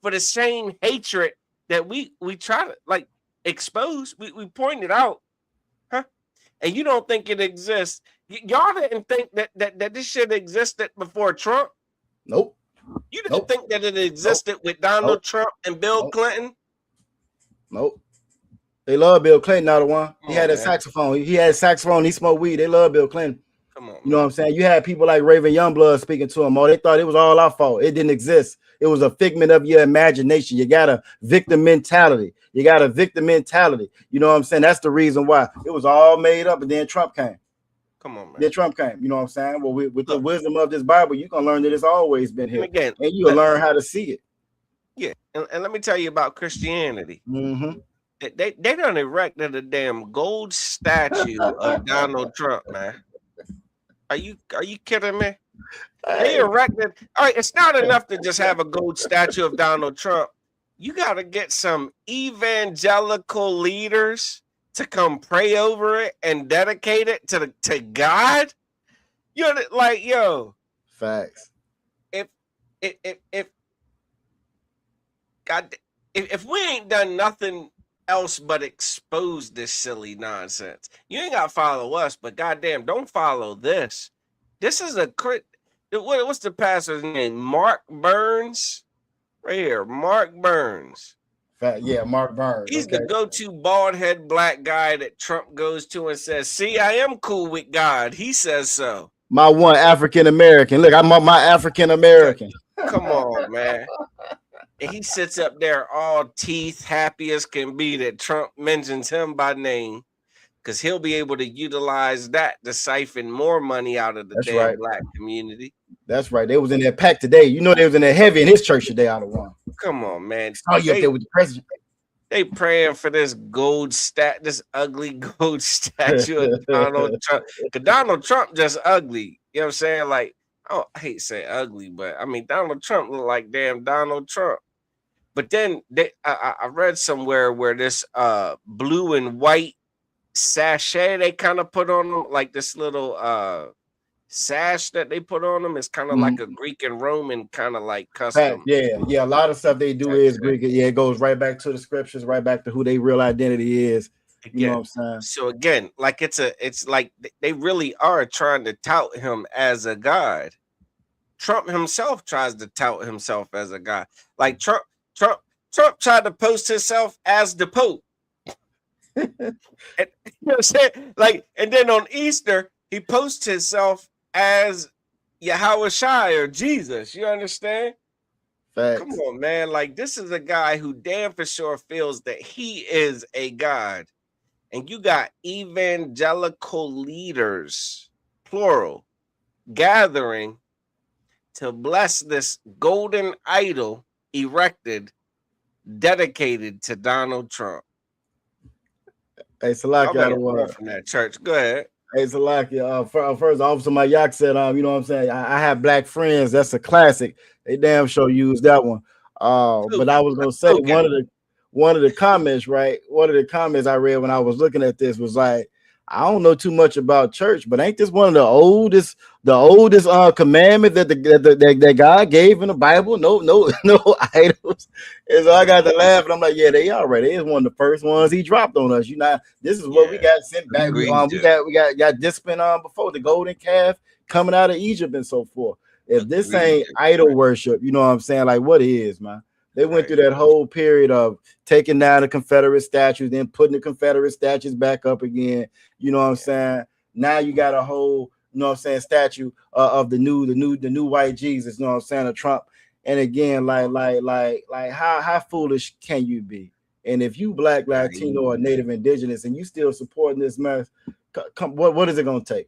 for the same hatred that we try to like expose. We pointed out, huh? And you don't think it exists. Y'all didn't think that this shit existed before Trump? Nope. You didn't think that it existed with Donald Trump and Bill Clinton? Nope. They love Bill Clinton, not the one. He had a saxophone. He had a saxophone. He smoked weed. They love Bill Clinton. Come on. You know what I'm saying? You had people like Raven Youngblood speaking to him. Oh, they thought it was all our fault. It didn't exist. It was a figment of your imagination. You got a victim mentality. You got a victim mentality. You know what I'm saying? That's the reason why it was all made up. And then Trump came. Come on, man. Then Trump came. You know what I'm saying? Well, with the wisdom of this Bible, you're going to learn that it's always been here. Again, and you'll learn how to see it. Yeah. And let me tell you about Christianity. Mm-hmm. They done erected a damn gold statue of Donald Trump, man. Are you kidding me? They erected. All right, it's not enough to just have a gold statue of Donald Trump. You got to get some evangelical leaders to come pray over it and dedicate it to God. You're like, yo, facts. If God, if we ain't done nothing else but expose this silly nonsense, you ain't gotta follow us, but goddamn, don't follow this. This is what's the pastor's name? Mark Burns, right here. Mark Burns. Yeah, Mark Burns. He's the go-to bald head black guy that Trump goes to and says, "See, I am cool with God." He says so. My one African American. Look, I'm my African American. Come on, man. And he sits up there all teeth, happy as can be that Trump mentions him by name, because he'll be able to utilize that to siphon more money out of the black community. That's right. They was in that pack today. You know, they was in there heavy in his church today out of one. Come on, man. Oh, you up there with the president. They praying for this this ugly gold statue of Donald Trump. Because Donald Trump just ugly. You know what I'm saying? Like, oh, I hate saying ugly, but I mean, Donald Trump look like damn Donald Trump. But then I read somewhere where this blue and white sachet they kind of put on them, like this little sash that they put on them is kind of like a Greek and Roman kind of like custom. Yeah. A lot of stuff they do is Greek. Yeah, it goes right back to the scriptures, right back to who their real identity is. You know what I'm saying? So again, like it's like they really are trying to tout him as a god. Trump himself tries to tout himself as a god. Like Trump tried to post himself as the Pope. And, you know what I'm saying? Like, and then on Easter, he posts himself as Yahweh Shai or Jesus. You understand? Facts. Come on, man. Like, this is a guy who damn for sure feels that he is a god. And you got evangelical leaders, plural, gathering to bless this golden idol erected, dedicated to Donald Trump. Hey, Salaki, from that church. Go ahead. Hey, Salaki, first, Officer Mayak said, you know what I'm saying? I have black friends. That's a classic. They damn sure used that one. But I was gonna say one of the comments, right? One of the comments I read when I was looking at this was like, I don't know too much about church, but ain't this one of the oldest commandment that God gave in the Bible? No idols. And so I got to laugh, and I'm like, yeah, they are right. It is one of the first ones he dropped on us. You know, this is what we got sent back. We got discipline before the golden calf coming out of Egypt and so forth. If this ain't idol worship, you know what I'm saying? Like, what is, man? They went through that whole period of taking down the Confederate statues, then putting the Confederate statues back up again. You know what I'm saying? Now you got a whole, you know what I'm saying, statue of the new white Jesus. You know what I'm saying? Of Trump. And again, like how foolish can you be? And if you black, Latino, or Native Indigenous, and you still supporting this mess, what is it gonna take?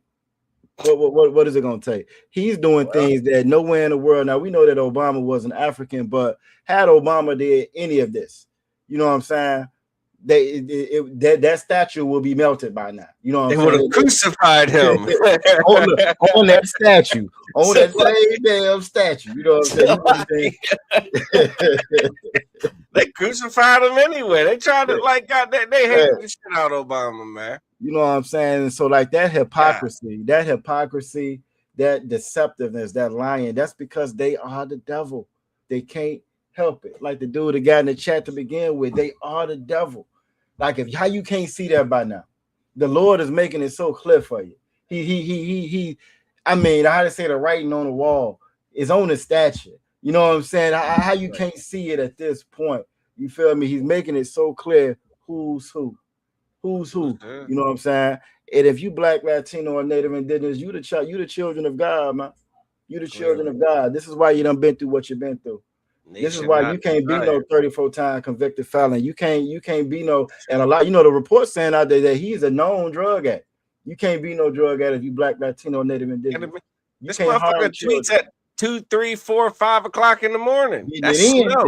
What is it going to take? He's doing things that nowhere in the world. Now, we know that Obama was an African, but had Obama did any of this, you know what I'm saying? that statue will be melted by now. You know what They I'm would saying? have crucified him. on that statue, on that same damn statue. You know what I'm saying? They crucified him anyway. They tried to like God. They hated the shit out of Obama, man. You know what I'm saying? And so like that hypocrisy, that deceptiveness, that lying, that's because they are the devil. They can't help it. Like the dude that got in the chat to begin with, they are the devil. Like how you can't see that by now? The Lord is making it so clear for you. He I mean, how to say the writing on the wall is on the statue. You know what I'm saying? How you can't see it at this point? You feel me? He's making it so clear who's who. Who's who? You know what I'm saying? And if you Black, Latino, or Native Indigenous, you the children of God, man. You the children of God. This is why you done been through what you've been through. This is why you can't be no 34-time convicted felon. You can't be no, and a lot, you know, the report saying out there that he's a known drug addict. You can't be no drug addict if you Black, Latino, Native Indigenous. This motherfucker tweets at 2, 3, 4, 5 o'clock in the morning. That's slow.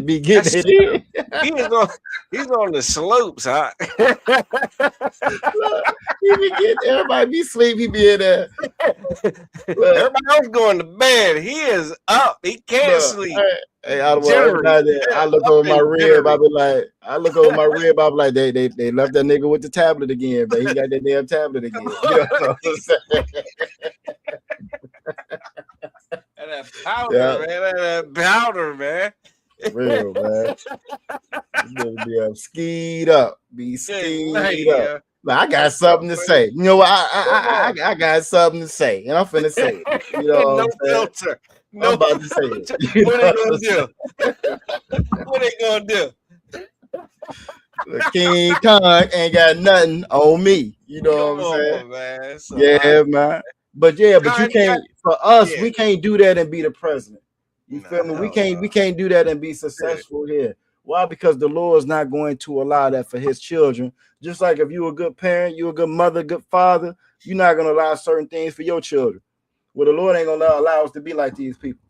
Be getting it in. He's on the slopes, huh? He be getting, everybody be sleep. He be in there. Everybody else going to bed. He is up. He can't sleep. Hey, I look over my rib. I be like, they left that nigga with the tablet again, but he got that damn tablet again. You know what I'm saying? That powder, man. That powder, man. Real, man. Be skied up. Be skied up. But I got something to say. You know what? I got something to say, and I'm finna say it. You know no filter. No, I'm about to say it. What they gonna do? What they gonna do? King Kong ain't got nothing on me. You know what I'm saying? Man. Man. But you can't. For us, we can't do that and be the president. You feel me? We can't do that and be successful here. Why? Because the Lord is not going to allow that for His children. Just like if you're a good parent, you're a good mother, good father, you're not gonna allow certain things for your children. Well, the Lord ain't gonna allow us to be like these people.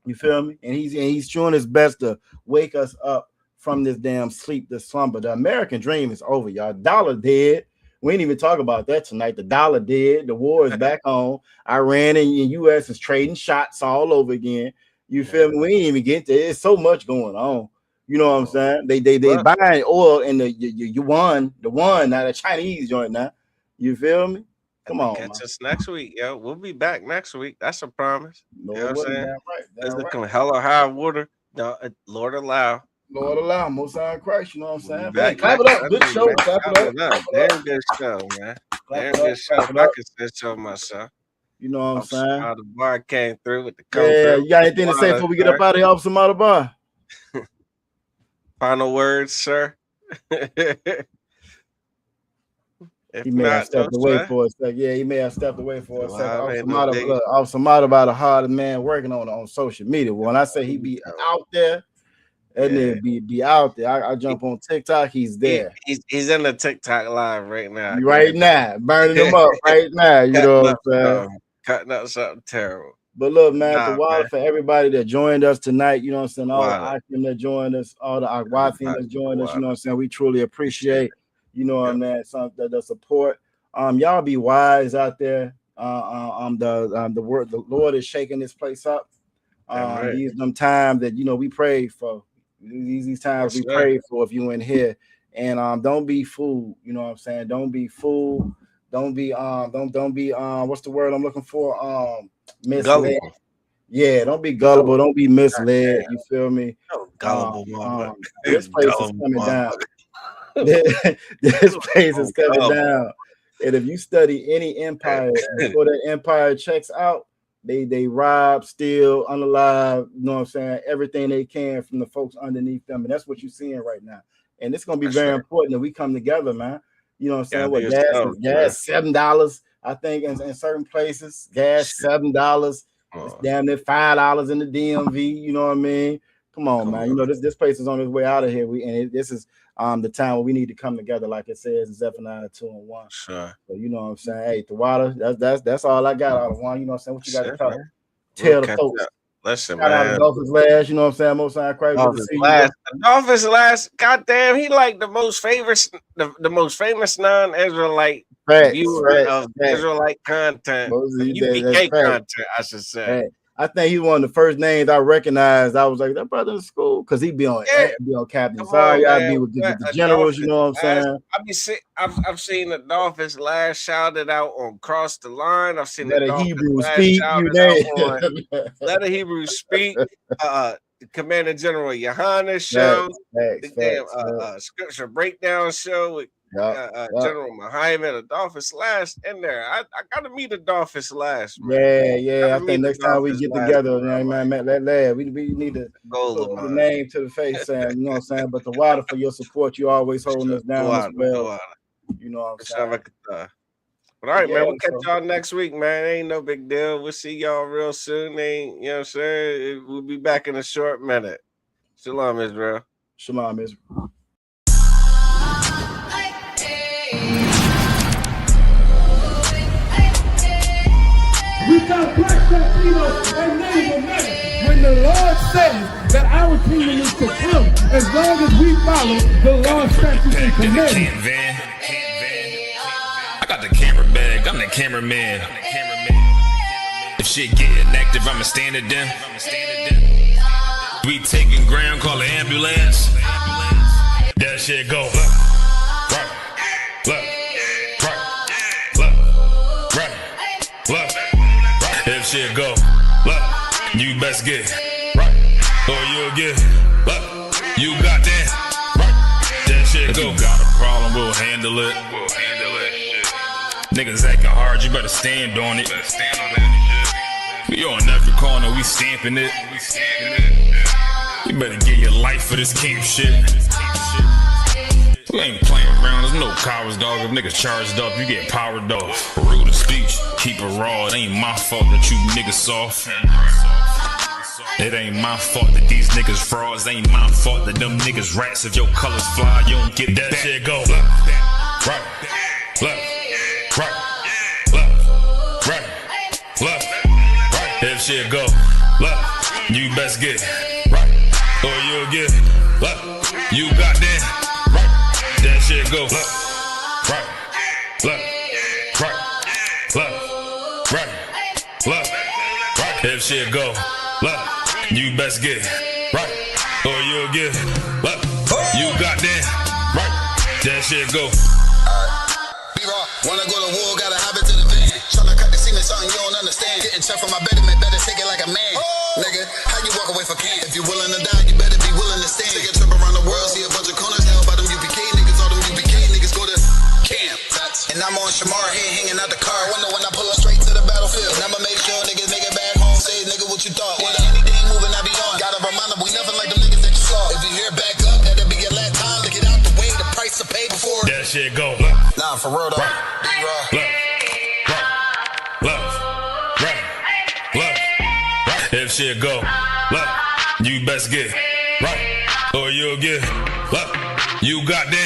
You feel me? And He's doing His best to wake us up from this damn sleep, this slumber. The American dream is over, y'all. Dollar dead. We ain't even talk about that tonight. The dollar dead. The war is back on. Iran and U.S. is trading shots all over again. You feel me? We ain't even get there. There's so much going on. You know what I'm saying? They buying oil in the yuan, now the Chinese joint now. You feel me? Come on. Catch us next week, yo. We'll be back next week. That's a promise. No, you know what I'm saying? It's looking hell or high water. Lord allow. Lord allow, most high Christ, you know what I'm saying? Back clap it up, good show, clap it up. Damn good show, man. Damn good show. I can say so myself. You know what I'm saying? How the bar came through with the Yeah, you got anything to say before we get up out of here, Officer Mata Bar? Final words, sir. He may have stepped away for a second. Yeah, he may have stepped away for a second. Officer Mata about the hardest man working on social media. When I say he be out there, and then be out there. I jump on TikTok, he's there. He's in the TikTok live right now. Right now, burning them up right now. You know what I'm saying? Cutting up something terrible. But look, man, for everybody that joined us tonight, you know what I'm saying? All the Akim that joined us, all the Agwathian that joined us, you know what I'm saying? We truly appreciate, you know what I mean, the support. Y'all be wise out there. The Lord is shaking this place up. These them times that we pray for. These times we pray for if you in here. And don't be fooled, you know what I'm saying? Don't be fooled. Don't be what's the word I'm looking for? Misled. Gullible. Yeah, don't be gullible, don't be misled. You feel me? Gullible, this place is coming down. This place is coming down. And if you study any empire before that empire checks out, they rob, steal, unalive, you know what I'm saying, everything they can from the folks underneath them. And that's what you're seeing right now. And it's gonna be very important that we come together, man. You know what I'm saying? Gas $7, I think, in certain places. Gas $7. It's damn near $5 in the DMV. You know what I mean? Come on, man. You know this place is on its way out of here. This is the time where we need to come together, like it says in Zephaniah 2:1. Sure. So you know what I'm saying? Hey, the water. That's all I got out of one. You know what I'm saying? What you got to tell the folks? Listen, Shout out man. to Dolphins last, you know what I'm saying? Most time Christ. Good to see you. Dolphins last. Goddamn, he like the most famous non-Israelite viewer of Israelite content. UPK content, I should say. Hey, I think he's one of the first names I recognized. I was like, that brother in school, because he be on Captain Sorry, I be with the generals, you know what I'm saying? I've seen the Dolphins last shouted out on Cross the Line. I've seen Let the a Dolphins Hebrew last speak, shouted out on Let a Hebrew Speak. Commander General Yohanan show, the scripture breakdown show with General Muhammad, a Dolphins last in there. I gotta meet the Dolphins last. Man. Yeah. I think next time we get together, man, we need to put the name to the face, and you know what I'm saying. But the water for your support, you always holding us down as well. You know what I'm saying. But all right, man, we'll catch y'all next week, man. Ain't no big deal. We'll see y'all real soon. You know what I'm saying? We'll be back in a short minute. Shalom, Israel. Shalom, Israel. We got Black, Latino, and Native American. When the Lord says that our kingdom is to come, as long as we follow the Lord's statutes and commandments. I got the camera bag, I'm the cameraman. If shit getting active, I'ma stand it down. We taking ground, call the ambulance. That shit go right, left. If shit go left, you best get right, or you'll get left. You got that right. That shit go. If you got a problem, we'll handle it. Niggas acting hard, you better stand on it. We on every corner, we stamping it. You better get your life for this camp shit. We ain't playing around, there's no cowards, dog. If niggas charged up, you get powered off. Rude of speech, keep it raw. It ain't my fault that you niggas soft. It ain't my fault that these niggas frauds. It ain't my fault that them niggas rats. If your colors fly, you don't get that shit go. Right, left. Left. If shit go left, you best get right, or you'll get left. You got that right. That shit go left. If shit go left, you best get right, or you'll get left. You got that right. That shit go. Wanna go to war, gotta hop into the van. Tryna cut the semen, something you don't understand. Getting checked from my betterment, better take it like a man. Nigga, how you walk away from camp? If you willing to die, you better be willing to stand. Take a trip around the world, see a bunch of corners held by them UPK niggas. All them UPK niggas go to camp. And I'm on Shamar here, hanging out the car. Wonder when I pull up straight to the battlefield. And I'ma make sure niggas make it back home. Say, nigga, what you thought? Whether anything moving, I be on. Gotta remind them, we nothing like them niggas that you saw. If you hear back up, that'll be your last time to get out the way. The price to pay before. That shit go. Nah, for real though. If shit go left, you best get right, or you'll get left. You got that.